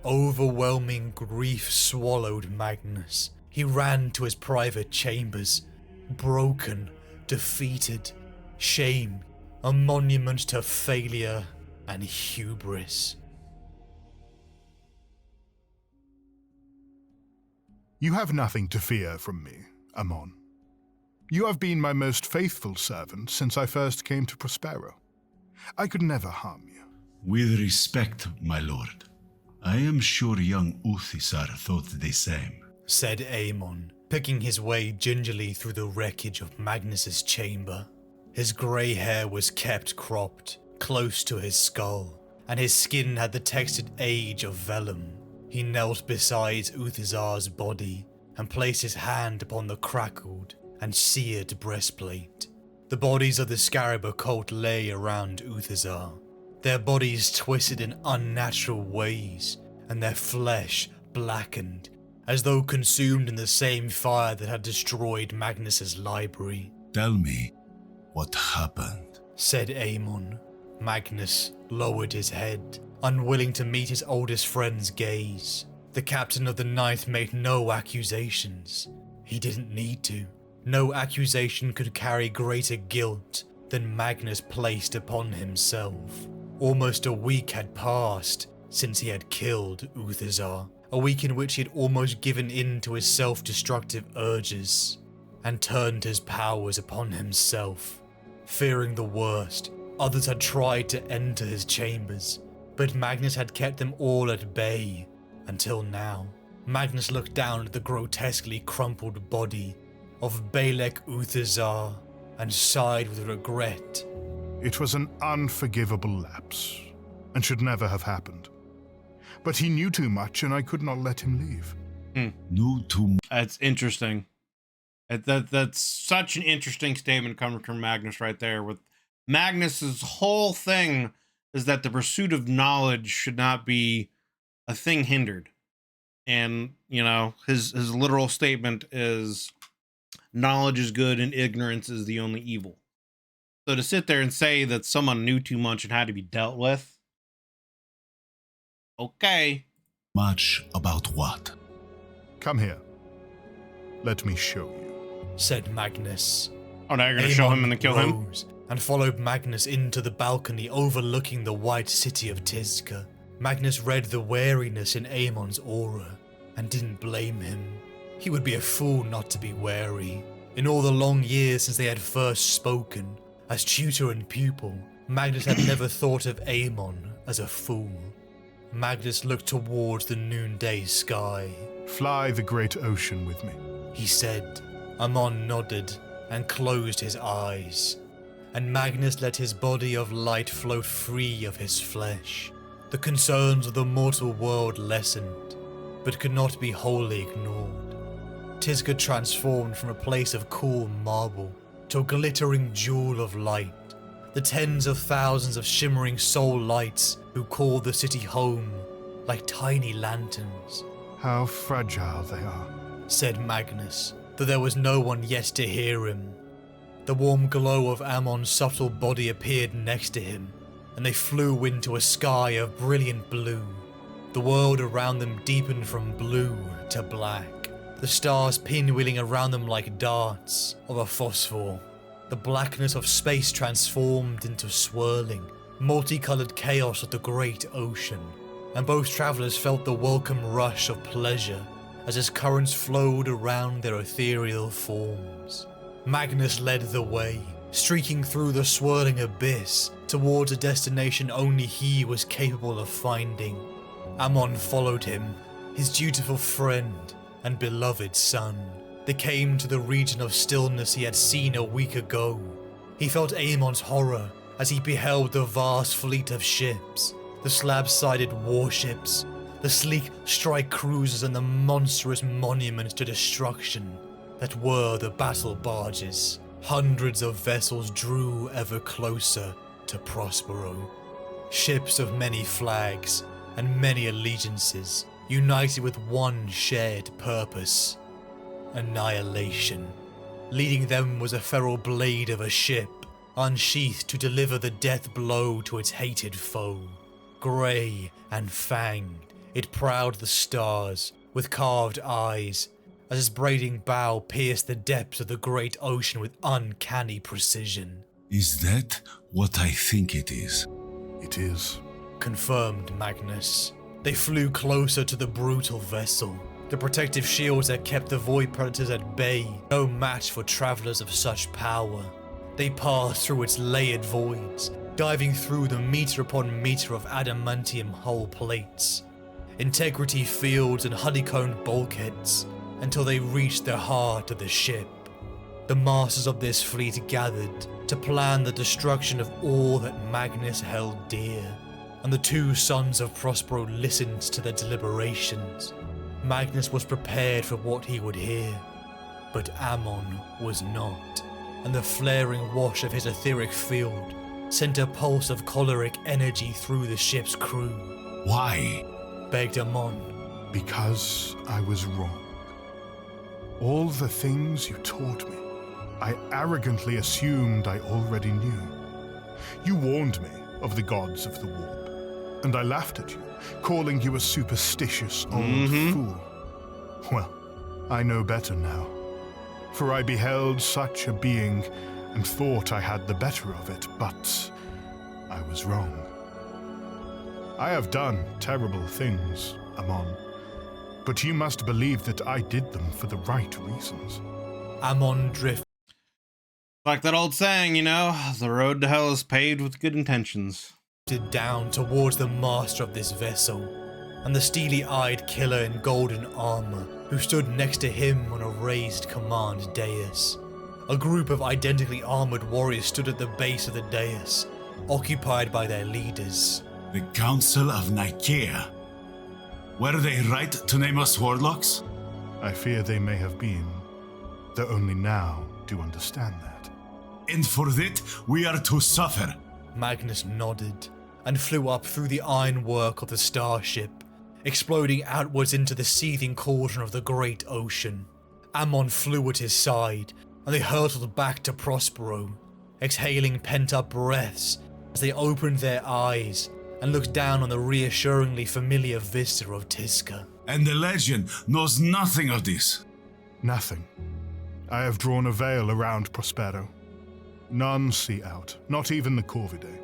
Overwhelming grief swallowed Magnus. He ran to his private chambers, broken, defeated, shame, a monument to failure and hubris. You have nothing to fear from me, Amon. You have been my most faithful servant since I first came to Prospero. I could never harm you. With respect, my lord, I am sure young Uthisar thought the same, Said Aemon, picking his way gingerly through the wreckage of Magnus's chamber. His grey hair was kept cropped, close to his skull, and his skin had the textured age of vellum. He knelt beside Uthisar's body and placed his hand upon the crackled and seared breastplate. The bodies of the Scarab occult lay around Uthisar, their bodies twisted in unnatural ways, and their flesh blackened, as though consumed in the same fire that had destroyed Magnus's library. Tell me what happened. Said Aemon. Magnus lowered his head, unwilling to meet his oldest friend's gaze. The captain of the Ninth made no accusations. He didn't need to. No accusation could carry greater guilt than Magnus placed upon himself. Almost a week had passed since he had killed Uthisar, a week in which he had almost given in to his self-destructive urges and turned his powers upon himself. Fearing the worst, others had tried to enter his chambers, but Magnus had kept them all at bay until now. Magnus looked down at the grotesquely crumpled body of Balek Uthisar and sighed with regret. It was an unforgivable lapse, and should never have happened. But he knew too much, and I could not let him leave. No too That's interesting. That's such an interesting statement coming from Magnus right there. With Magnus's whole thing is that the pursuit of knowledge should not be a thing hindered. And, you know, his literal statement is knowledge is good and ignorance is the only evil. So to sit there and say that someone knew too much and had to be dealt with, okay. much about what? Come here. Let me show you. Said Magnus. Oh, now you're going to show him and then kill him? rose and followed Magnus into the balcony overlooking the white city of Tizca. Magnus read the wariness in Amon's aura and didn't blame him. He would be a fool not to be wary. In all the long years since they had first spoken, as tutor and pupil, Magnus had never thought of Amon as a fool. Magnus looked towards the noonday sky. Fly the great ocean with me. He said. Amon nodded and closed his eyes, and Magnus let his body of light float free of his flesh. The concerns of the mortal world lessened, but could not be wholly ignored. Tizca transformed from a place of cool marble to a glittering jewel of light. The tens of thousands of shimmering soul lights who called the city home like tiny lanterns. How fragile they are, said Magnus, though there was no one yet to hear him. The warm glow of Amon's subtle body appeared next to him, and they flew into a sky of brilliant blue. The world around them deepened from blue to black, the stars pinwheeling around them like darts of a phosphor. The blackness of space transformed into swirling, multicolored chaos of the great ocean, and both travelers felt the welcome rush of pleasure as its currents flowed around their ethereal forms. Magnus led the way, streaking through the swirling abyss towards a destination only he was capable of finding. Amon followed him, his dutiful friend and beloved son. They came to the region of stillness he had seen a week ago. He felt Amon's horror as he beheld the vast fleet of ships, the slab-sided warships, the sleek strike cruisers and the monstrous monuments to destruction that were the battle barges. Hundreds of vessels drew ever closer to Prospero. Ships of many flags and many allegiances, united with one shared purpose: annihilation. Leading them was a feral blade of a ship, unsheathed to deliver the death blow to its hated foe. Grey and fanged, it prowled the stars with carved eyes, as its braiding bow pierced the depths of the great ocean with uncanny precision. Is that what I think it is? It is. Confirmed Magnus. They flew closer to the brutal vessel. The protective shields that kept the void predators at bay, no match for travelers of such power. They passed through its layered voids, diving through the meter upon meter of adamantium hull plates, integrity fields and honeycombed bulkheads, until they reached the heart of the ship. The masters of this fleet gathered to plan the destruction of all that Magnus held dear, and the two sons of Prospero listened to their deliberations. Magnus was prepared for what he would hear, but Amon was not, and the flaring wash of his etheric field sent a pulse of choleric energy through the ship's crew. Why? Begged Amon. Because I was wrong. All the things you taught me, I arrogantly assumed I already knew. You warned me of the gods of the warp, and I laughed at you, calling you a superstitious old fool. Well, I know better now, for I beheld such a being and thought I had the better of it, but I was wrong. I have done terrible things, Amon, but you must believe that I did them for the right reasons. Amon drifted Like that old saying, you know, the road to hell is paved with good intentions. down towards the master of this vessel, and the steely-eyed killer in golden armor who stood next to him on a raised command dais. A group of identically armored warriors stood at the base of the dais, occupied by their leaders. The Council of Nicaea. Were they right to name us warlocks? I fear they may have been, though only now do understand that. And for that, we are to suffer. Magnus nodded and flew up through the ironwork of the starship, exploding outwards into the seething cauldron of the great ocean. Ammon flew at his side, and they hurtled back to Prospero, exhaling pent-up breaths as they opened their eyes and looked down on the reassuringly familiar vista of Tisca. And the legend knows nothing of this. Nothing. I have drawn a veil around Prospero. None see out, not even the Corvidae.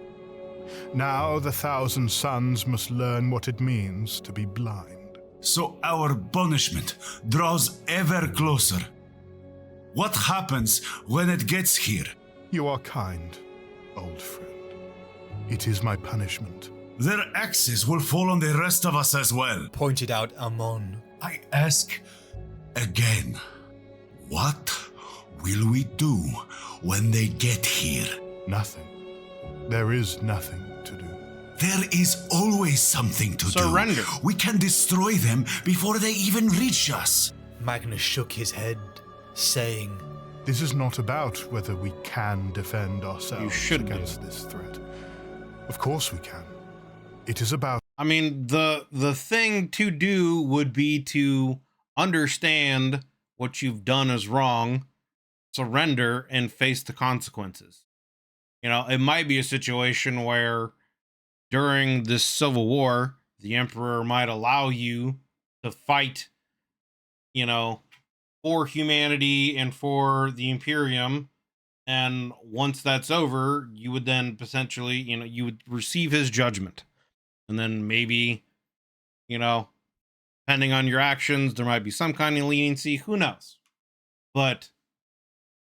Now the Thousand Suns must learn what it means to be blind. So our punishment draws ever closer. What happens when it gets here? You are kind, old friend. It is my punishment. Their axes will fall on the rest of us as well. Pointed out Ammon. I ask again, what will we do when they get here? Nothing. There is nothing to do. There is always something to Surrender. do. We can destroy them before they even reach us. Magnus shook his head, saying, This is not about whether we can defend ourselves should do. against this threat. Of course we can. It is about I mean, the thing to do would be to understand what you've done is wrong, surrender, and face the consequences. You know, it might be a situation where during this civil war, the emperor might allow you to fight, you know, for humanity and for the Imperium. And once that's over, you would then potentially, you know, you would receive his judgment. And then maybe, you know, depending on your actions, there might be some kind of leniency. Who knows? But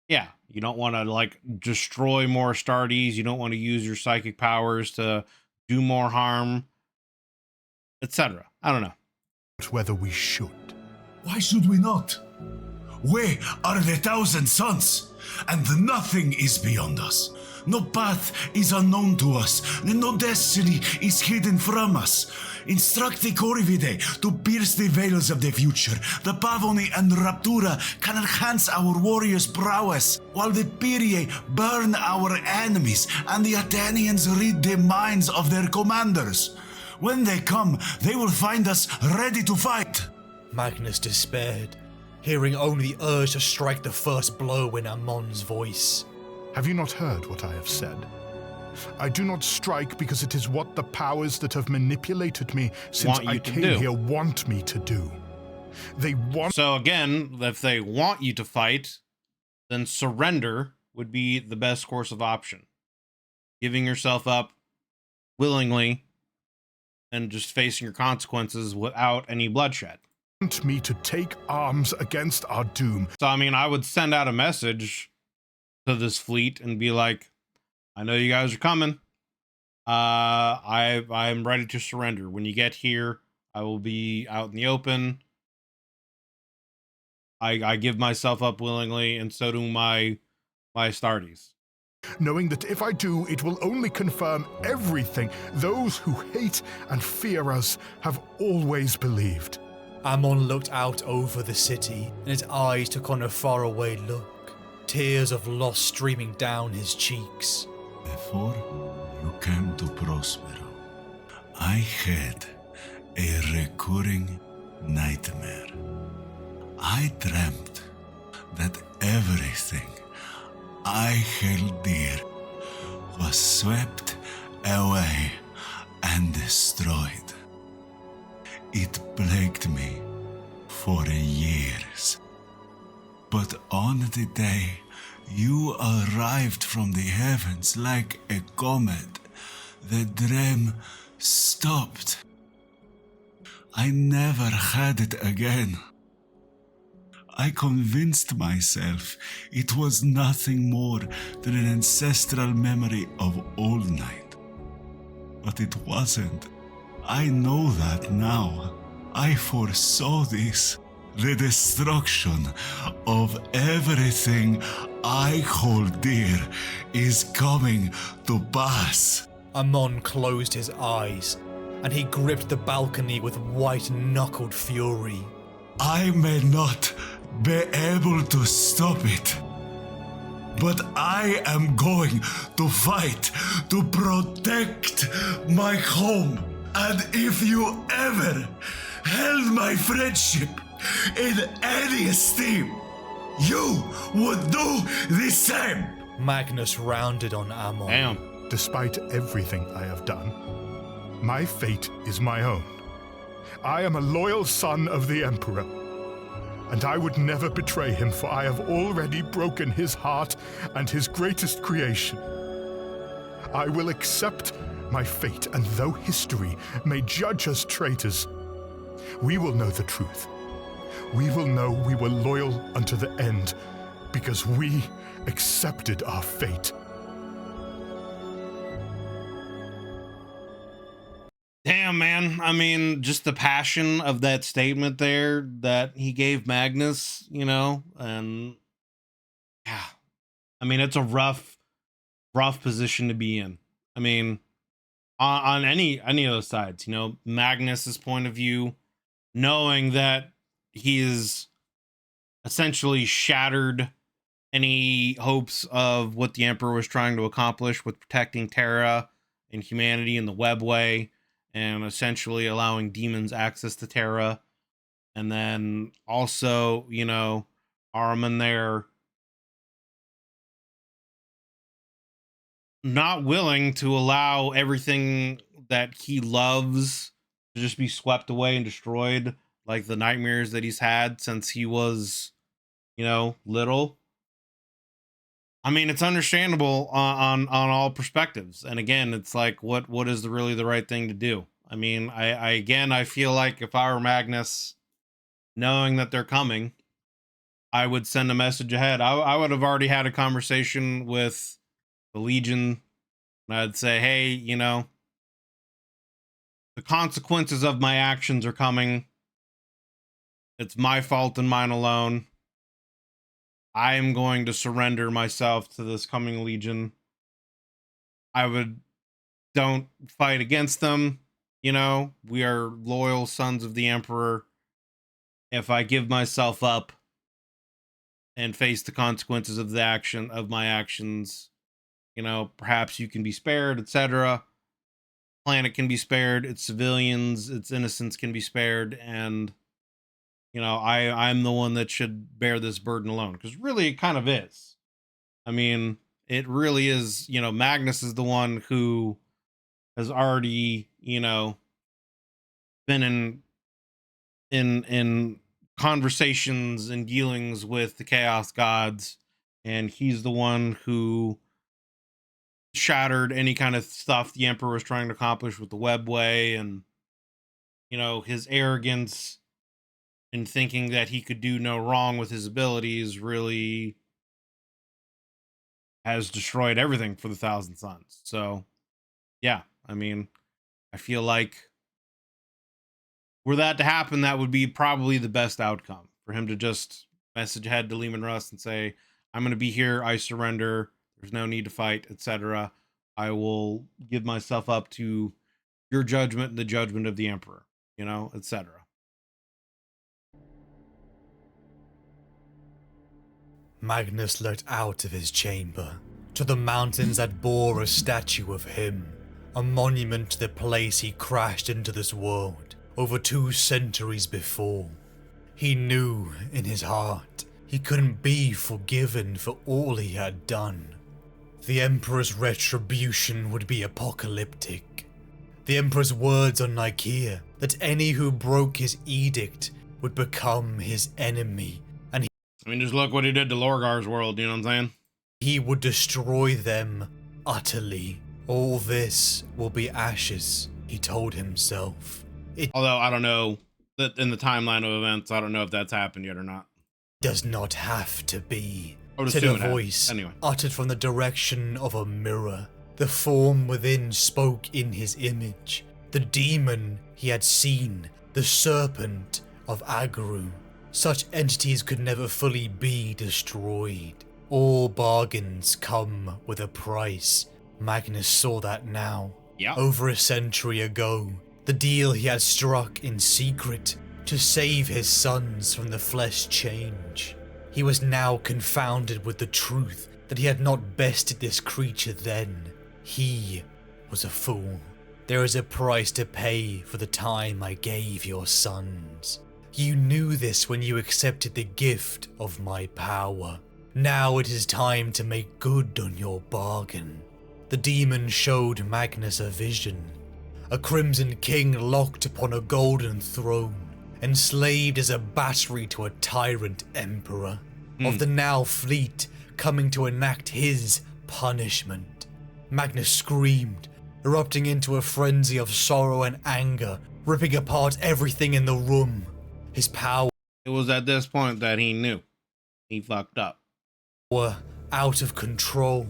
yeah, you don't want to like destroy more Astartes. You don't want to use your psychic powers to do more harm, etc. I don't know. whether we should. Why should we not? We are the Thousand Suns, and nothing is beyond us. No path is unknown to us, and no destiny is hidden from us. Instruct the Corvidae to pierce the veils of the future. The Pavoni and Raptura can enhance our warriors' prowess, while the Pyriae burn our enemies, and the Athenians read the minds of their commanders. When they come, they will find us ready to fight. Magnus despaired, hearing only the urge to strike the first blow in Ammon's voice. Have you not heard what I have said? I do not strike because it is what the powers that have manipulated me since I came here want me to do. They want... So again, if they want you to fight, then surrender would be the best course of option. Giving yourself up willingly and just facing your consequences without any bloodshed. Want me to take arms against our doom. So, I mean, I would send out a message to this fleet and be like, I know you guys are coming. I'm ready to surrender. When you get here, I will be out in the open. I give myself up willingly, and so do my Astartes. Knowing that if I do, it will only confirm everything those who hate and fear us have always believed. Ammon looked out over the city, and his eyes took on a faraway look, tears of loss streaming down his cheeks. Before you came to Prospero, I had a recurring nightmare. I dreamt that everything I held dear was swept away and destroyed. It plagued me for years. But on the day you arrived from the heavens like a comet, the dream stopped. I never had it again. I convinced myself it was nothing more than an ancestral memory of old night. But it wasn't. I know that now. I foresaw this. The destruction of everything I hold dear is coming to pass. Amon closed his eyes, and he gripped the balcony with white-knuckled fury. I may not be able to stop it, but I am going to fight to protect my home. And if you ever held my friendship in any esteem, you would do the same. Magnus rounded on Amon. Damn. Despite everything I have done, my fate is my own. I am a loyal son of the Emperor, and I would never betray him, for I have already broken his heart and his greatest creation. I will accept my fate, and though history may judge us traitors, we will know the truth. We will know we were loyal unto the end, because we accepted our fate. Damn, man. I mean, just the passion of that statement there that he gave Magnus, you know, and yeah, I mean, it's a rough position to be in. I mean, on any of those sides, you know, Magnus's point of view, knowing that he is essentially shattered any hopes of what the Emperor was trying to accomplish with protecting Terra and humanity in the webway, and essentially allowing demons access to Terra. And then also, you know, Ahriman there not willing to allow everything that he loves to just be swept away and destroyed, like the nightmares that he's had since he was, you know, little. I mean, it's understandable on all perspectives. And again, it's like, what is really the right thing to do? I mean, I feel like if I were Magnus, knowing that they're coming, I would send a message ahead. I would have already had a conversation with the Legion, and I'd say, hey, you know, the consequences of my actions are coming. It's my fault and mine alone. I am going to surrender myself to this coming Legion. Don't fight against them. You know, we are loyal sons of the Emperor. If I give myself up and face the consequences of my actions, you know, perhaps you can be spared, etc. Planet can be spared, its civilians, its innocents can be spared, and you know, I'm the one that should bear this burden alone. Because really, it kind of is. I mean, it really is. You know, Magnus is the one who has already, you know, been in conversations and dealings with the Chaos Gods, and he's the one who shattered any kind of stuff the Emperor was trying to accomplish with the webway, and you know, his arrogance and thinking that he could do no wrong with his abilities really has destroyed everything for the Thousand Sons. So, yeah, I mean, I feel like were that to happen, that would be probably the best outcome for him to just message ahead to Lehman Russ and say, I'm going to be here. I surrender. There's no need to fight, etc. I will give myself up to your judgment and the judgment of the Emperor, you know, etc. Magnus looked out of his chamber to the mountains that bore a statue of him, a monument to the place he crashed into this world over 2 centuries before. He knew in his heart he couldn't be forgiven for all he had done. The Emperor's retribution would be apocalyptic. The Emperor's words on Nicaea that any who broke his edict would become his enemy, and I mean, just look what he did to Lorgar's world, you know what I'm saying? he would destroy them utterly. All this will be ashes, he told himself. It Although I don't know that in the timeline of events, I don't know if that's happened yet or not. does not have to be, I would said assume a it has. voice Anyway. uttered from the direction of a mirror. The form within spoke in his image. The demon he had seen, the serpent of Agru. Such entities could never fully be destroyed. All bargains come with a price. Magnus saw that now. Yeah. Over a century ago, the deal he had struck in secret to save his sons from the flesh change. He was now confounded with the truth that he had not bested this creature then. He was a fool. There is a price to pay for the time I gave your sons. You knew this when you accepted the gift of my power. Now it is time to make good on your bargain. The demon showed Magnus a vision. A crimson king locked upon a golden throne, enslaved as a battery to a tyrant emperor. Of the now fleet coming to enact his punishment. Magnus screamed, erupting into a frenzy of sorrow and anger, ripping apart everything in the room. His power It was at this point that he knew he fucked up. were out of control,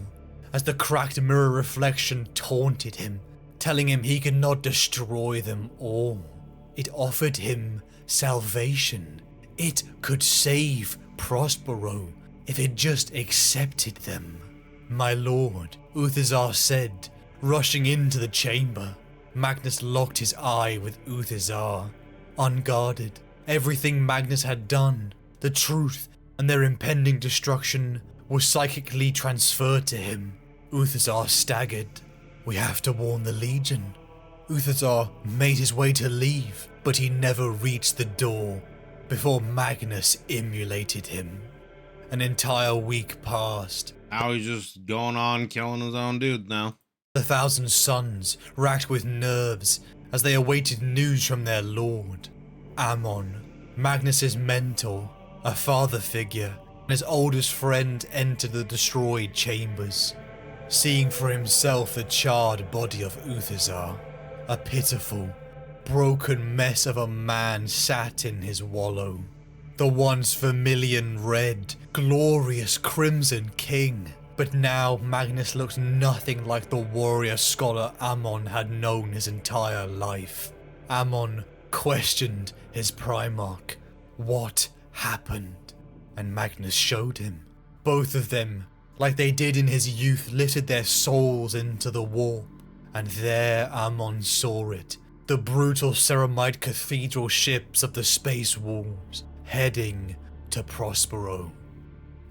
as the cracked mirror reflection taunted him, telling him he could not destroy them all. It offered him salvation. It could save Prospero if it just accepted them. My lord, Uthazar said, rushing into the chamber. Magnus locked his eye with Uthazar. Unguarded, everything Magnus had done, the truth and their impending destruction, was psychically transferred to him. Uthazar staggered. We have to warn the Legion. Uthazar made his way to leave, but he never reached the door before Magnus emulated him. An entire week passed. Now he's just going on killing his own dude now. 1,000 suns racked with nerves as they awaited news from their lord. Ammon, Magnus's mentor, a father figure, and his oldest friend entered the destroyed chambers, seeing for himself the charred body of Uthazar. A pitiful, broken mess of a man sat in his wallow. The once vermilion red, glorious crimson king. But now Magnus looked nothing like the warrior scholar Ammon had known his entire life. Ammon questioned his Primarch. What happened? And Magnus showed him. Both of them, like they did in his youth, lifted their souls into the warp. And there Ammon saw it. The brutal ceramite cathedral ships of the space wolves, heading to Prospero.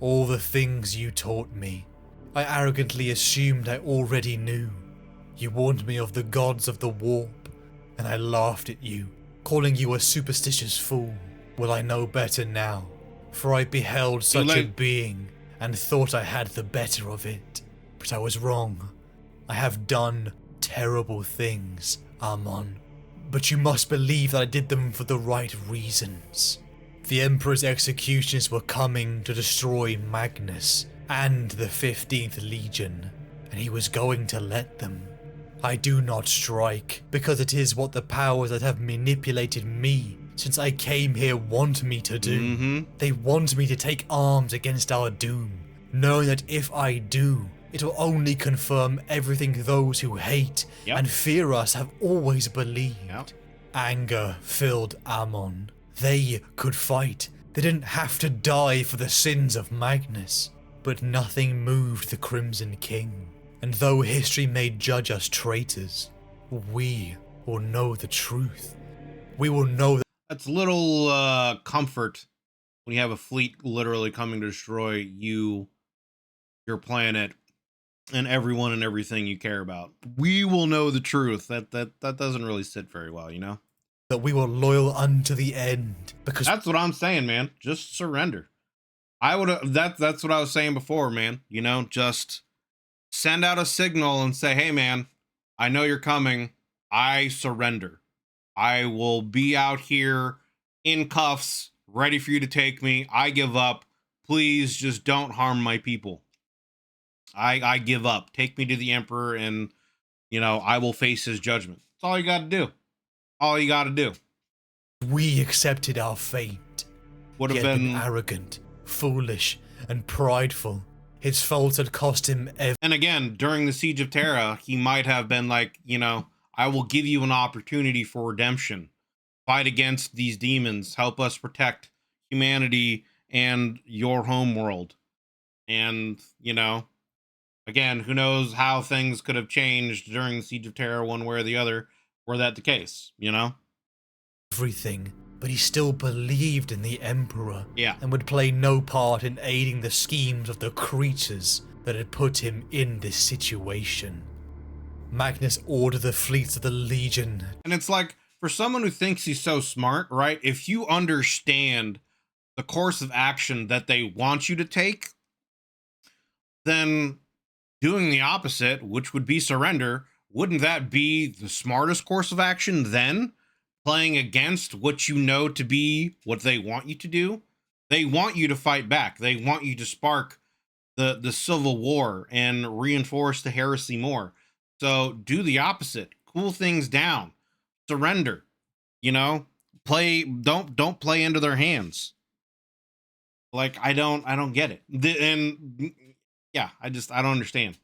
All the things you taught me, I arrogantly assumed I already knew. You warned me of the gods of the warp, and I laughed at you, calling you a superstitious fool. Well, I know better now, for I beheld such a being and thought I had the better of it. But I was wrong. I have done terrible things, Ammon. But you must believe that I did them for the right reasons. The Emperor's executioners were coming to destroy Magnus and the 15th Legion, and he was going to let them. I do not strike, because it is what the powers that have manipulated me since I came here want me to do. They want me to take arms against our doom, knowing that if I do, it will only confirm everything those who hate and fear us have always believed. Anger filled Ammon. They could fight. They didn't have to die for the sins of Magnus. But nothing moved the Crimson King. And though history may judge us traitors, we will know the truth. We will know that. That's little comfort when you have a fleet literally coming to destroy you, your planet, and everyone and everything you care about. We will know the truth. That doesn't really sit very well, you know? That we were loyal unto the end. Because that's what I'm saying, man. Just surrender. I would have, that's what I was saying before, man. You know, just send out a signal and say, hey, man, I know you're coming. I surrender. I will be out here in cuffs, ready for you to take me. I give up. Please just don't harm my people. I give up. Take me to the Emperor and, you know, I will face his judgment. That's all you got to do. All you got to do. We accepted our fate. Would have He had been arrogant, foolish, and prideful. His faults had cost him everything. And again, during the Siege of Terra, he might have been like, you know, I will give you an opportunity for redemption. Fight against these demons. Help us protect humanity and your home world. And, you know, again, who knows how things could have changed during the Siege of Terra one way or the other, were that the case, you know? Everything, but he still believed in the Emperor, Yeah. and would play no part in aiding the schemes of the creatures that had put him in this situation. Magnus ordered the fleets of the Legion. And it's like, for someone who thinks he's so smart, right? If you understand the course of action that they want you to take, then doing the opposite, which would be surrender, wouldn't that be the smartest course of action then? Playing against what you know to be what they want you to do? They want you to fight back. They want you to spark the civil war and reinforce the heresy more. So do the opposite. Cool things down. Surrender. You know, don't play into their hands. Like, I don't get it. And yeah, I don't understand.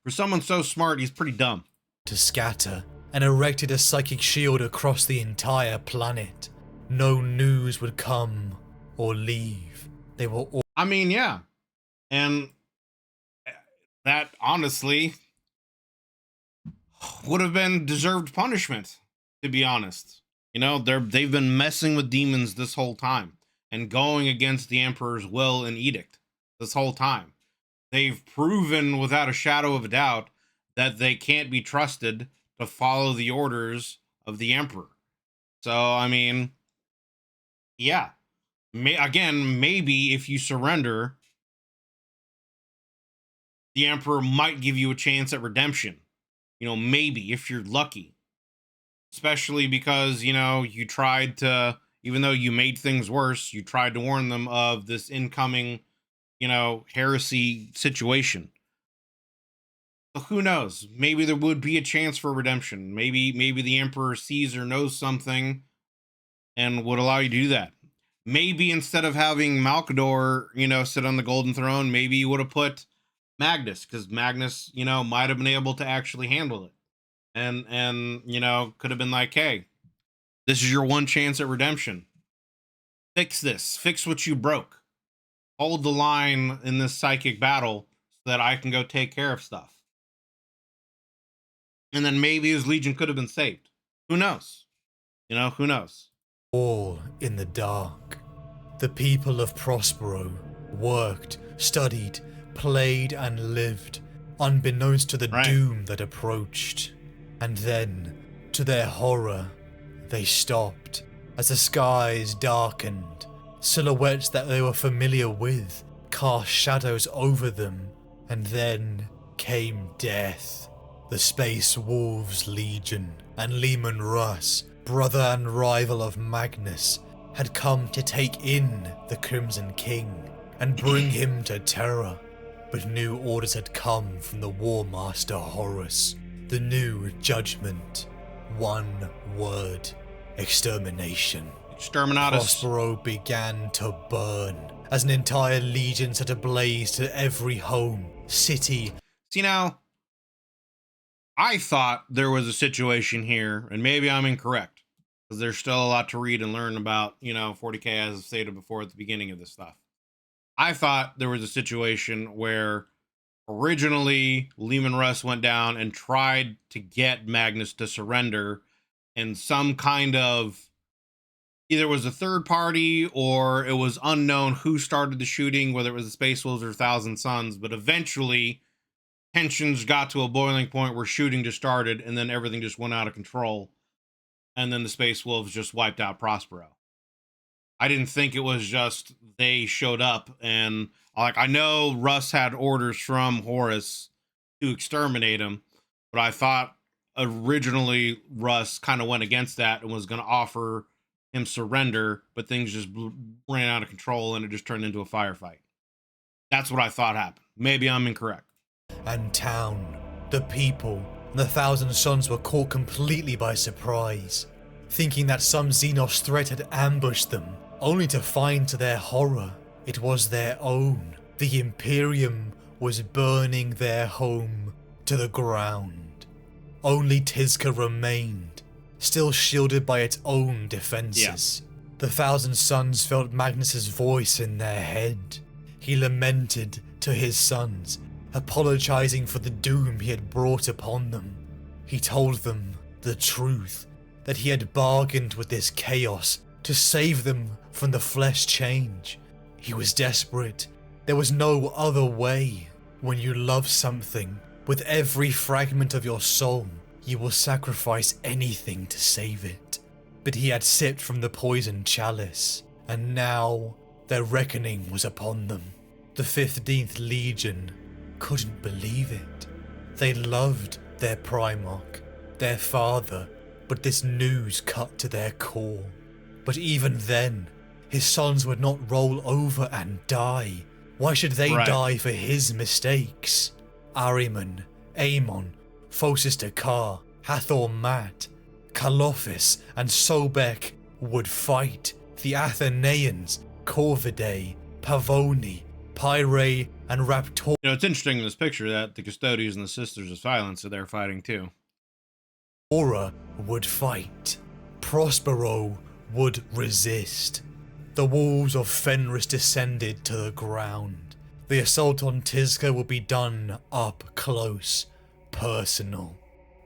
For someone so smart, he's pretty dumb. To scatter, and erected a psychic shield across the entire planet. No news would come or leave. They were all... I mean, yeah. And that, honestly, would have been deserved punishment, to be honest. You know, they've been messing with demons this whole time and going against the Emperor's will and edict this whole time. They've proven without a shadow of a doubt that they can't be trusted to follow the orders of the Emperor. So, I mean, yeah. Again, maybe if you surrender, the Emperor might give you a chance at redemption. You know, maybe, if you're lucky. Especially because, you know, you tried to, even though you made things worse, you tried to warn them of this incoming, you know, heresy situation. So who knows? Maybe there would be a chance for redemption. Maybe the Emperor sees or knows something and would allow you to do that. Maybe instead of having Malkador, you know, sit on the golden throne, maybe you would have put Magnus, because Magnus, you know, might have been able to actually handle it. And you know, could have been like, hey, this is your one chance at redemption. Fix this. Fix what you broke. Hold the line in this psychic battle so that I can go take care of stuff. And then maybe his legion could have been saved. Who knows? You know, who knows? All in the dark. The people of Prospero worked, studied, played, and lived, unbeknownst to the doom that approached. And then, to their horror, they stopped as the skies darkened. Silhouettes that they were familiar with cast shadows over them, and then came death. The Space Wolves Legion and Leman Russ, brother and rival of Magnus, had come to take in the Crimson King and bring him to Terra. But new orders had come from the War Master Horus. The new judgment. One word. Extermination. Exterminatus. Prospero began to burn as an entire legion set ablaze to every home, city. See, now, I thought there was a situation here, and maybe I'm incorrect, because there's still a lot to read and learn about, you know, 40K, as I stated before at the beginning of this stuff. I thought there was a situation where originally Leman Russ went down and tried to get Magnus to surrender, and some kind of, either it was a third party or it was unknown who started the shooting, whether it was the Space Wolves or Thousand Suns, but eventually tensions got to a boiling point where shooting just started, and then everything just went out of control, and then the Space Wolves just wiped out Prospero. I didn't think it was just they showed up, and like, I know Russ had orders from Horus to exterminate him, but I thought originally Russ kind of went against that and was going to offer him surrender, but things just ran out of control and it just turned into a firefight. That's what I thought happened. Maybe I'm incorrect. And town, the people, and the Thousand Suns were caught completely by surprise, thinking that some Xenos threat had ambushed them, only to find to their horror it was their own. The Imperium was burning their home to the ground. Only Tizca remained, still shielded by its own defenses. The 1,000 Sons felt Magnus's voice in their head. He lamented to his sons, apologizing for the doom he had brought upon them. He told them the truth, that he had bargained with this chaos to save them from the flesh change. He was desperate. There was no other way. When you love something, with every fragment of your soul, you will sacrifice anything to save it. But he had sipped from the poisoned chalice, and now their reckoning was upon them. The 15th Legion couldn't believe it. They loved their Primarch, their father, but this news cut to their core. But even then, his sons would not roll over and die. Why should they die for his mistakes? Ahriman, Aemon, Phocis Dakar, Hathor Mat, Kalophis and Sobek would fight. The Athenians, Corvidae, Pavoni, Pyre and Raptor. It's interesting in this picture that the Custodians and the Sisters of Silence are there fighting too. Aura would fight. Prospero would resist. The walls of Fenris descended to the ground. The assault on Tizca would be done up close, personal.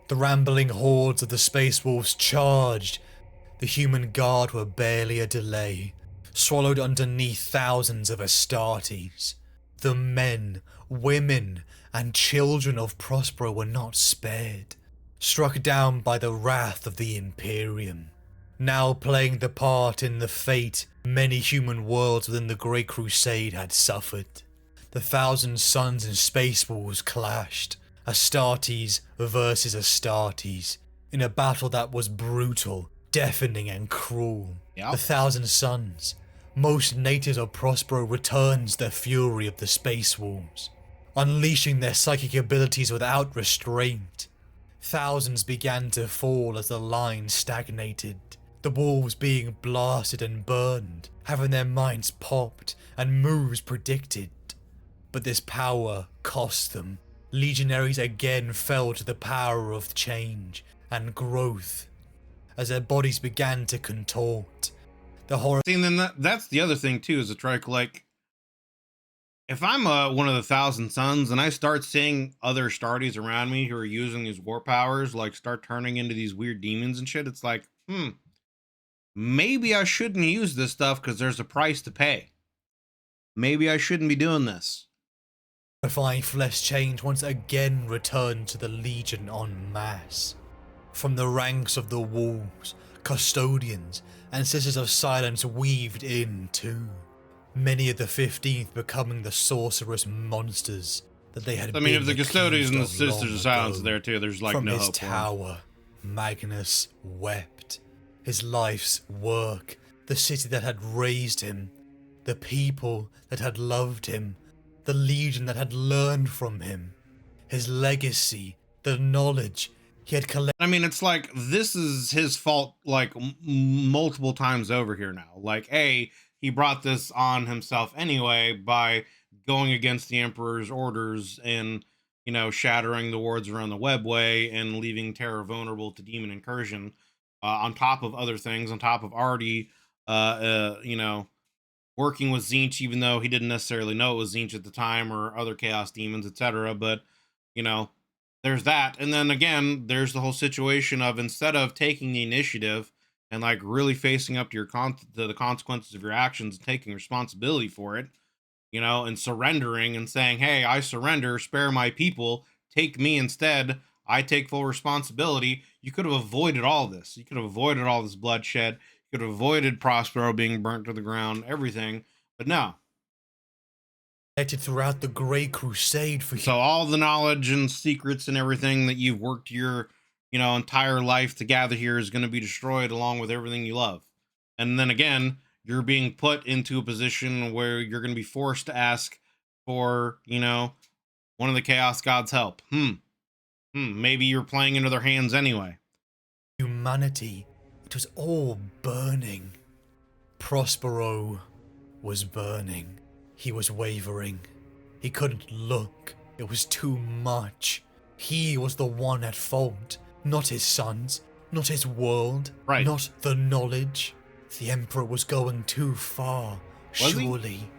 The rambling hordes of the Space Wolves charged. The human guard were barely a delay, swallowed underneath thousands of Astartes. The men, women, and children of Prospero were not spared, struck down by the wrath of the Imperium, now playing the part in the fate many human worlds within the Great Crusade had suffered. The 1,000 Sons and Space Wolves clashed, Astartes versus Astartes, in a battle that was brutal, deafening and cruel. Yep. The 1,000 Sons, most natives of Prospero, returns the fury of the Space Wolves, unleashing their psychic abilities without restraint. Thousands began to fall as the line stagnated, the wolves being blasted and burned, having their minds popped and moves predicted. But this power cost them. Legionaries again fell to the power of change and growth as their bodies began to contort. The horror. See, and then that's the other thing too, is it's like, if I'm one of the 1,000 Sons and I start seeing other Astartes around me who are using these war powers, like start turning into these weird demons and shit, it's like, maybe I shouldn't use this stuff because there's a price to pay. Maybe I shouldn't be doing this. Horrifying flesh change once again returned to the Legion en masse. From the ranks of the wolves, custodians, and Sisters of Silence weaved in too. Many of the 15th becoming the sorcerous monsters that they had. I mean, if the Custodians and the Sisters of Silence are there too, there's like from no his hope. Tower, Magnus wept. His life's work, the city that had raised him, the people that had loved him, the legion that had learned from him, his legacy, the knowledge he had collected. I mean, it's like, this is his fault, like, multiple times over here now. Like, he brought this on himself anyway by going against the Emperor's orders and, shattering the wards around the webway and leaving Terra vulnerable to demon incursion, on top of other things, on top of already, working with Tzeentch, even though he didn't necessarily know it was Tzeentch at the time, or other chaos demons, etc. But, there's that. And then again, there's the whole situation of, instead of taking the initiative and like really facing up to the consequences of your actions and taking responsibility for it, and surrendering and saying, hey, I surrender, spare my people, take me instead, I take full responsibility, you could have avoided all this. You could have avoided all this bloodshed. You could have avoided Prospero being burnt to the ground, everything. But no. Throughout the Great Crusade for So all the knowledge and secrets and everything that you've worked your, entire life to gather here is going to be destroyed along with everything you love. And then again, you're being put into a position where you're going to be forced to ask for, one of the Chaos Gods' help. Maybe you're playing into their hands anyway. humanity. It was all burning. Prospero was burning. He was wavering. He couldn't look. It was too much. He was the one at fault, not his sons, not his world, Right. not the knowledge. The Emperor was going too far, Was he? surely.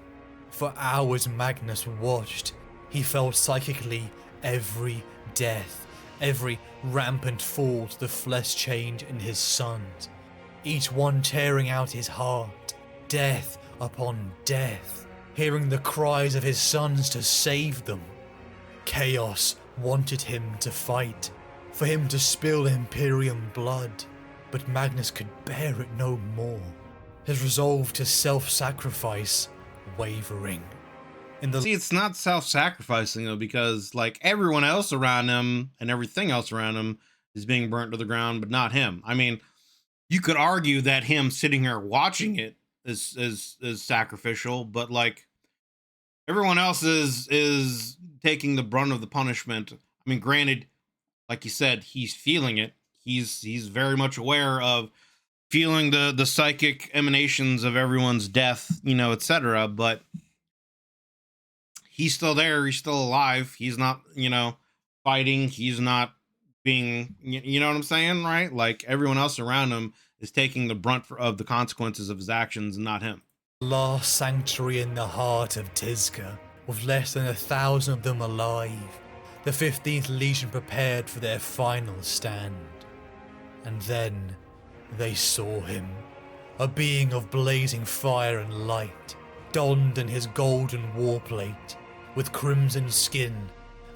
For hours Magnus watched. He felt psychically every death, every rampant fall to the flesh change in his sons, each one tearing out his heart, death upon death, hearing the cries of his sons to save them. Chaos wanted him to fight, for him to spill Imperium blood, but Magnus could bear it no more, his resolve to self-sacrifice wavering. See, it's not self-sacrificing though, because like everyone else around him and everything else around him is being burnt to the ground, but not him. I mean, you could argue that him sitting here watching it is sacrificial, but like everyone else is taking the brunt of the punishment. I mean, granted, like you said, he's feeling it. He's very much aware of feeling the psychic emanations of everyone's death, you know, etc. But he's still there. He's still alive. He's not, you know, fighting. He's not being, you know what I'm saying, right? Like everyone else around him is taking the brunt of the consequences of his actions, and not him. Last sanctuary in the heart of Tizca, with less than 1,000 of them alive, the 15th Legion prepared for their final stand. And then they saw him, a being of blazing fire and light, donned in his golden warplate, with crimson skin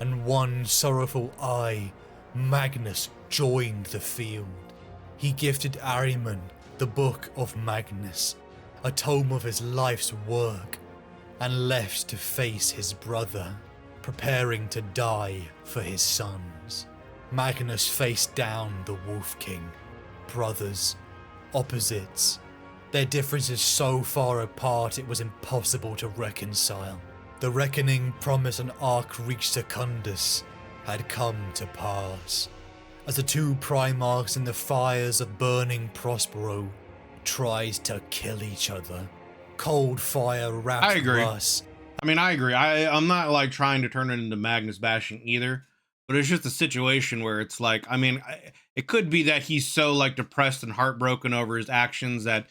and one sorrowful eye. Magnus joined the field. He gifted Ahriman the Book of Magnus, a tome of his life's work, and left to face his brother, preparing to die for his sons. Magnus faced down the Wolf King. Brothers, opposites, their differences so far apart it was impossible to reconcile. The reckoning promised an Archreach Secundus had come to pass, as the two Primarchs in the fires of burning Prospero tried to kill each other. Cold fire wrapped I agree. Russ. I mean, I agree. I'm not like trying to turn it into Magnus bashing either, but it's just a situation where it's like, I mean, it could be that he's so like depressed and heartbroken over his actions that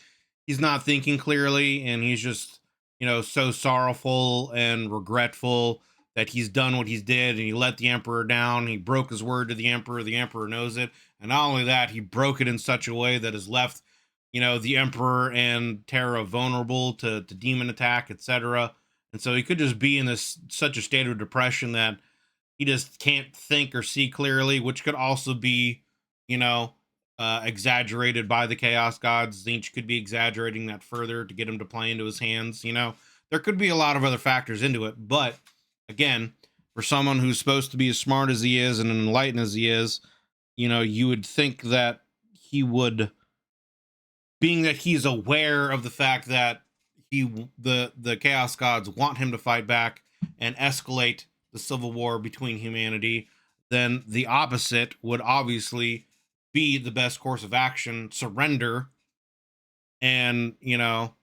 he's not thinking clearly, and he's just, you know, so sorrowful and regretful that he's done what he's did, and he let the Emperor down. He broke his word to the Emperor. The Emperor knows it. And not only that, he broke it in such a way that has left, you know, the Emperor and Terra vulnerable to demon attack, etc. And so he could just be in this such a state of depression that he just can't think or see clearly, which could also be, you know, exaggerated by the Chaos Gods. Tzeentch could be exaggerating that further to get him to play into his hands. You know, there could be a lot of other factors into it. But again, for someone who's supposed to be as smart as he is and enlightened as he is, you know, you would think that he would, being that he's aware of the fact that the Chaos Gods want him to fight back and escalate the civil war between humanity, then the opposite would obviously be the best course of action. Surrender and, you know,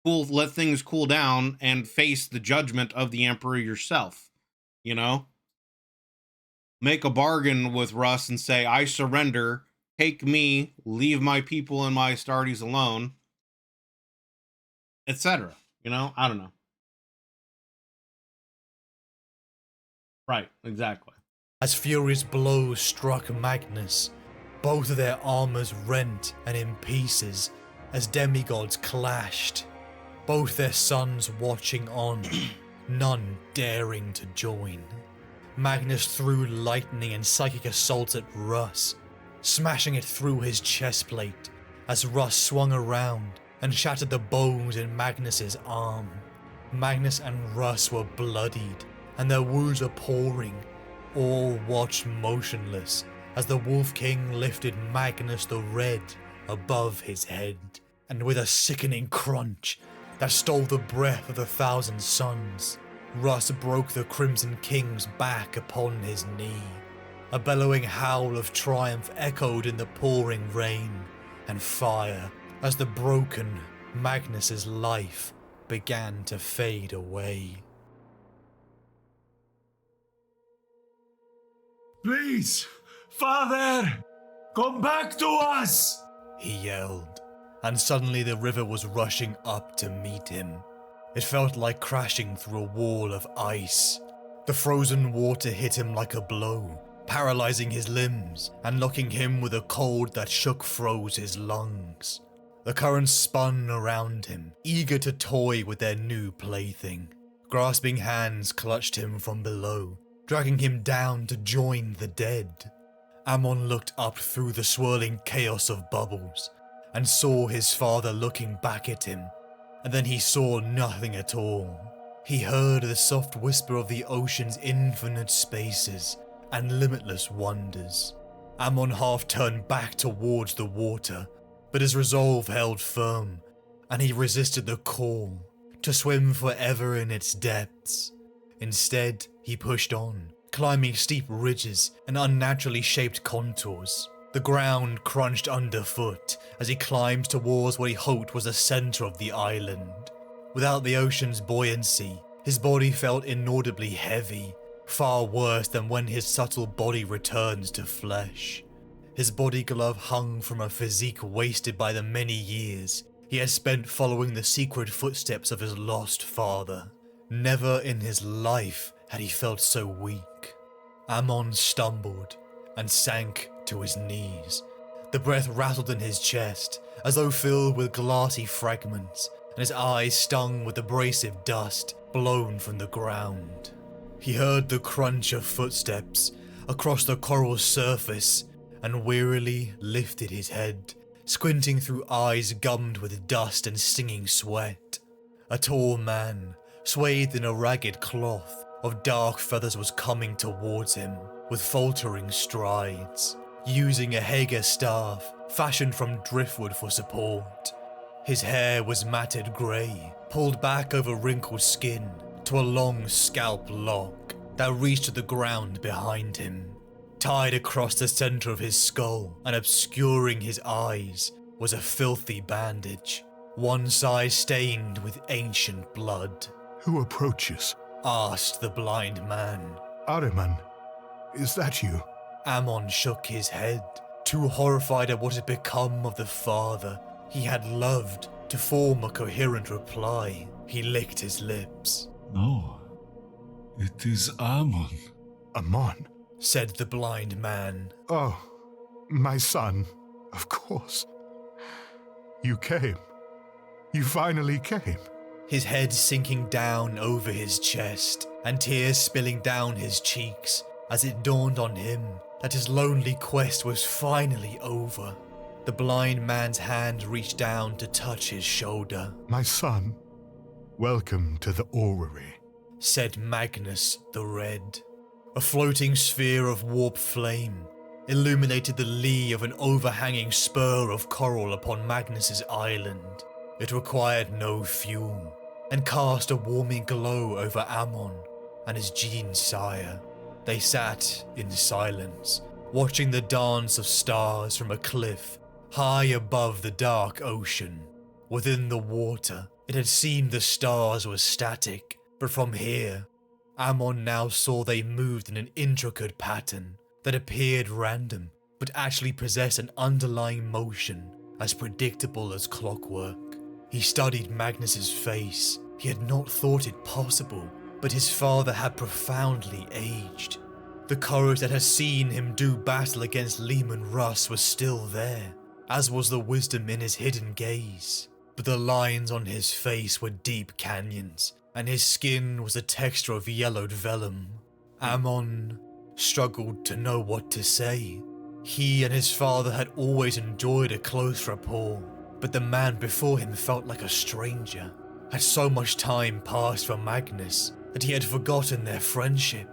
let things cool down and face the judgment of the Emperor yourself. You know, make a bargain with Russ and say, I surrender, take me, leave my people and my Astartes alone, etc. You know, I don't know. Right, exactly. As furious blows struck Magnus, both of their armors rent and in pieces as demigods clashed, both their sons watching on, none daring to join. Magnus threw lightning and psychic assaults at Russ, smashing it through his chestplate as Russ swung around and shattered the bones in Magnus's arm. Magnus and Russ were bloodied, and their wounds were pouring. All watched motionless as the Wolf King lifted Magnus the Red above his head, and with a sickening crunch that stole the breath of 1,000 suns, Russ broke the Crimson King's back upon his knee. A bellowing howl of triumph echoed in the pouring rain and fire as the broken Magnus's life began to fade away. Please, Father, come back to us! He yelled. and suddenly the river was rushing up to meet him. It felt like crashing through a wall of ice. The frozen water hit him like a blow, paralyzing his limbs and locking him with a cold that froze his lungs. The currents spun around him, eager to toy with their new plaything. Grasping hands clutched him from below, dragging him down to join the dead. Ammon looked up through the swirling chaos of bubbles and saw his father looking back at him, and then he saw nothing at all. He heard the soft whisper of the ocean's infinite spaces and limitless wonders. Ammon half turned back towards the water, but his resolve held firm, and he resisted the call to swim forever in its depths. Instead, he pushed on, climbing steep ridges and unnaturally shaped contours. The ground crunched underfoot as he climbed towards what he hoped was the center of the island. Without the ocean's buoyancy, his body felt inaudibly heavy, far worse than when his subtle body returns to flesh. His body glove hung from a physique wasted by the many years he had spent following the secret footsteps of his lost father. Never in his life had he felt so weak. Ammon stumbled and sank to his knees. The breath rattled in his chest, as though filled with glassy fragments, and his eyes stung with abrasive dust blown from the ground. He heard the crunch of footsteps across the coral surface and wearily lifted his head, squinting through eyes gummed with dust and stinging sweat. A tall man, swathed in a ragged cloth of dark feathers, was coming towards him with faltering strides, using a Hager staff fashioned from driftwood for support. His hair was matted grey, pulled back over wrinkled skin to a long scalp lock that reached to the ground behind him. Tied across the center of his skull and obscuring his eyes was a filthy bandage, one side stained with ancient blood. Who approaches? Asked the blind man. Ahriman, is that you? Ammon shook his head, too horrified at what had become of the father he had loved to form a coherent reply. He licked his lips. No, it is Ammon. Ammon? Said the blind man. Oh, my son, of course. You came. You finally came. His head sinking down over his chest and tears spilling down his cheeks as it dawned on him that his lonely quest was finally over. The blind man's hand reached down to touch his shoulder. My son, welcome to the orrery, said Magnus the Red. A floating sphere of warp flame illuminated the lee of an overhanging spur of coral upon Magnus's island. It required no fuel and cast a warming glow over Ammon and his gene sire. They sat in silence, watching the dance of stars from a cliff high above the dark ocean. Within the water, it had seemed the stars were static, but from here, Ammon now saw they moved in an intricate pattern that appeared random, but actually possessed an underlying motion as predictable as clockwork. He studied Magnus's face. He had not thought it possible, but his father had profoundly aged. The courage that had seen him do battle against Leman Russ was still there, as was the wisdom in his hidden gaze. But the lines on his face were deep canyons, and his skin was the texture of yellowed vellum. Ammon struggled to know what to say. He and his father had always enjoyed a close rapport, but the man before him felt like a stranger. Had so much time passed for Magnus that he had forgotten their friendship.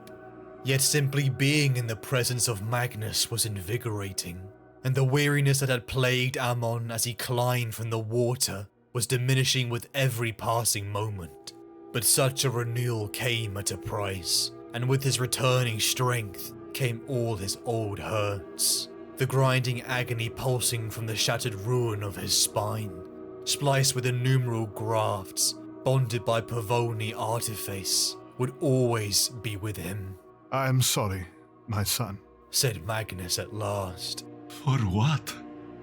Yet simply being in the presence of Magnus was invigorating, and the weariness that had plagued Ammon as he climbed from the water was diminishing with every passing moment. But such a renewal came at a price, and with his returning strength came all his old hurts. The grinding agony pulsing from the shattered ruin of his spine, spliced with innumerable grafts, bonded by Pavoni artifice, would always be with him. I am sorry, my son. Said Magnus at last. For what?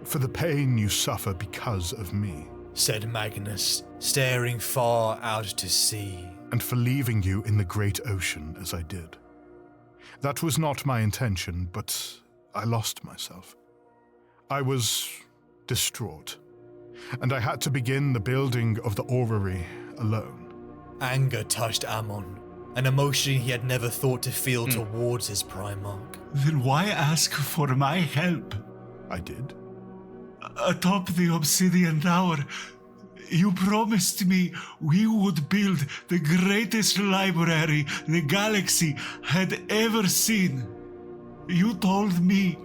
for the pain you suffer because of me, said Magnus, staring far out to sea. and for leaving you in the great ocean as I did. That was not my intention, but I lost myself. I was distraught, and I had to begin the building of the orrery alone. Anger touched Ammon, an emotion he had never thought to feel towards his Primarch. Then why ask for my help? I did. Atop the obsidian tower, you promised me we would build the greatest library the galaxy had ever seen. You told me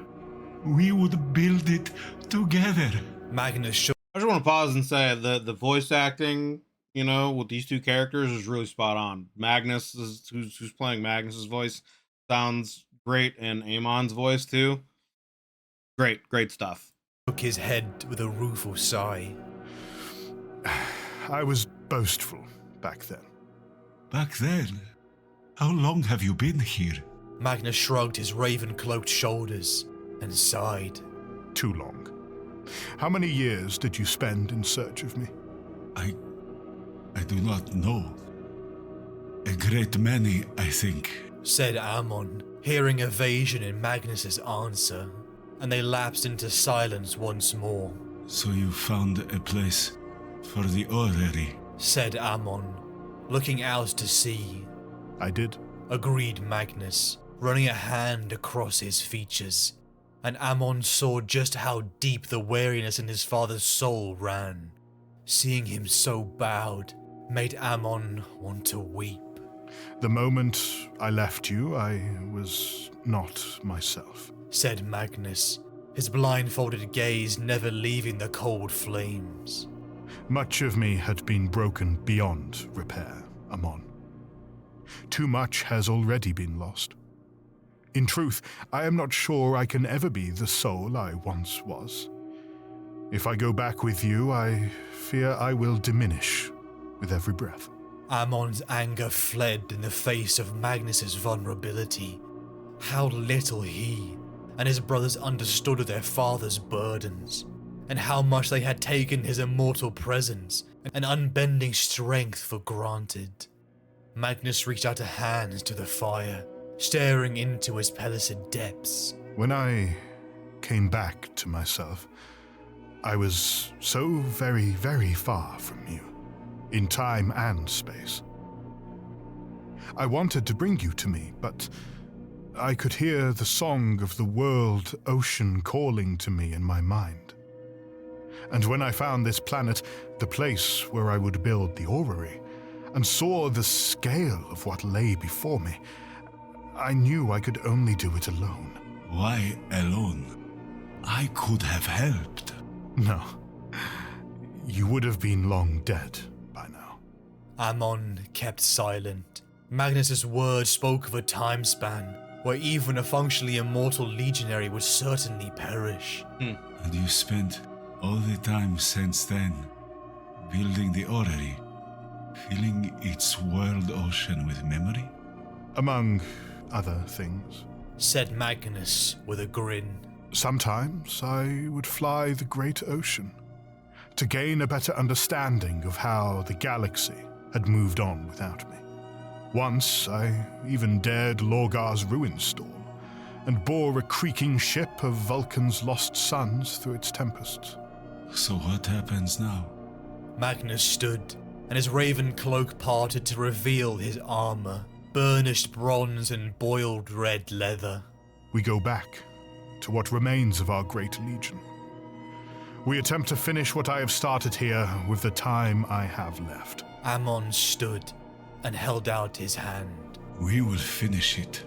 we would build it together. Magnus shook. I just want to pause and say the voice acting, you know, with these two characters is really spot on. Magnus is who's playing Magnus's voice sounds great, and Amon's voice too. Great stuff. Shook his head with a rueful sigh. I was boastful back then. Back then? How long have you been here? Magnus shrugged his raven-cloaked shoulders and sighed. Too long. How many years did you spend in search of me? I do not know. A great many, I think. Said Ammon, hearing evasion in Magnus's answer, and they lapsed into silence once more. So you found a place for the orrery? Said Ammon, looking out to sea. I did. Agreed Magnus, running a hand across his features, and Ammon saw just how deep the weariness in his father's soul ran. Seeing him so bowed made Ammon want to weep. The moment I left you, I was not myself. Said Magnus, his blindfolded gaze never leaving the cold flames. Much of me had been broken beyond repair, Ammon. Too much has already been lost. In truth, I am not sure I can ever be the soul I once was. If I go back with you, I fear I will diminish with every breath. Ammon's anger fled in the face of Magnus's vulnerability. How little he and his brothers understood of their father's burdens, and how much they had taken his immortal presence and unbending strength for granted. Magnus reached out a hand to the fire, staring into his pellucid depths. When I came back to myself, I was so very, very far from you, in time and space. I wanted to bring you to me, but I could hear the song of the world ocean calling to me in my mind. And when I found this planet, the place where I would build the orrery, and saw the scale of what lay before me, I knew I could only do it alone. Why alone? I could have helped. No. You would have been long dead by now. Ammon kept silent. Magnus's words spoke of a time span where even a functionally immortal legionary would certainly perish. And you spent all the time since then building the orrery, filling its world ocean with memory? Among other things. Said Magnus with a grin. Sometimes I would fly the great ocean to gain a better understanding of how the galaxy had moved on without me. Once I even dared Lorgar's ruin storm and bore a creaking ship of Vulcan's lost sons through its tempests. So what happens now? Magnus stood, and his raven cloak parted to reveal his armor, burnished bronze and boiled red leather. We go back to what remains of our great legion. We attempt to finish what I have started here with the time I have left. Ammon stood and held out his hand. We will finish it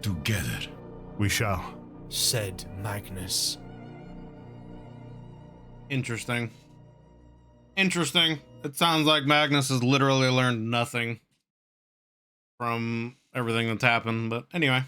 together. We shall. Said Magnus. Interesting. It sounds like Magnus has literally learned nothing from everything that's happened, but anyway.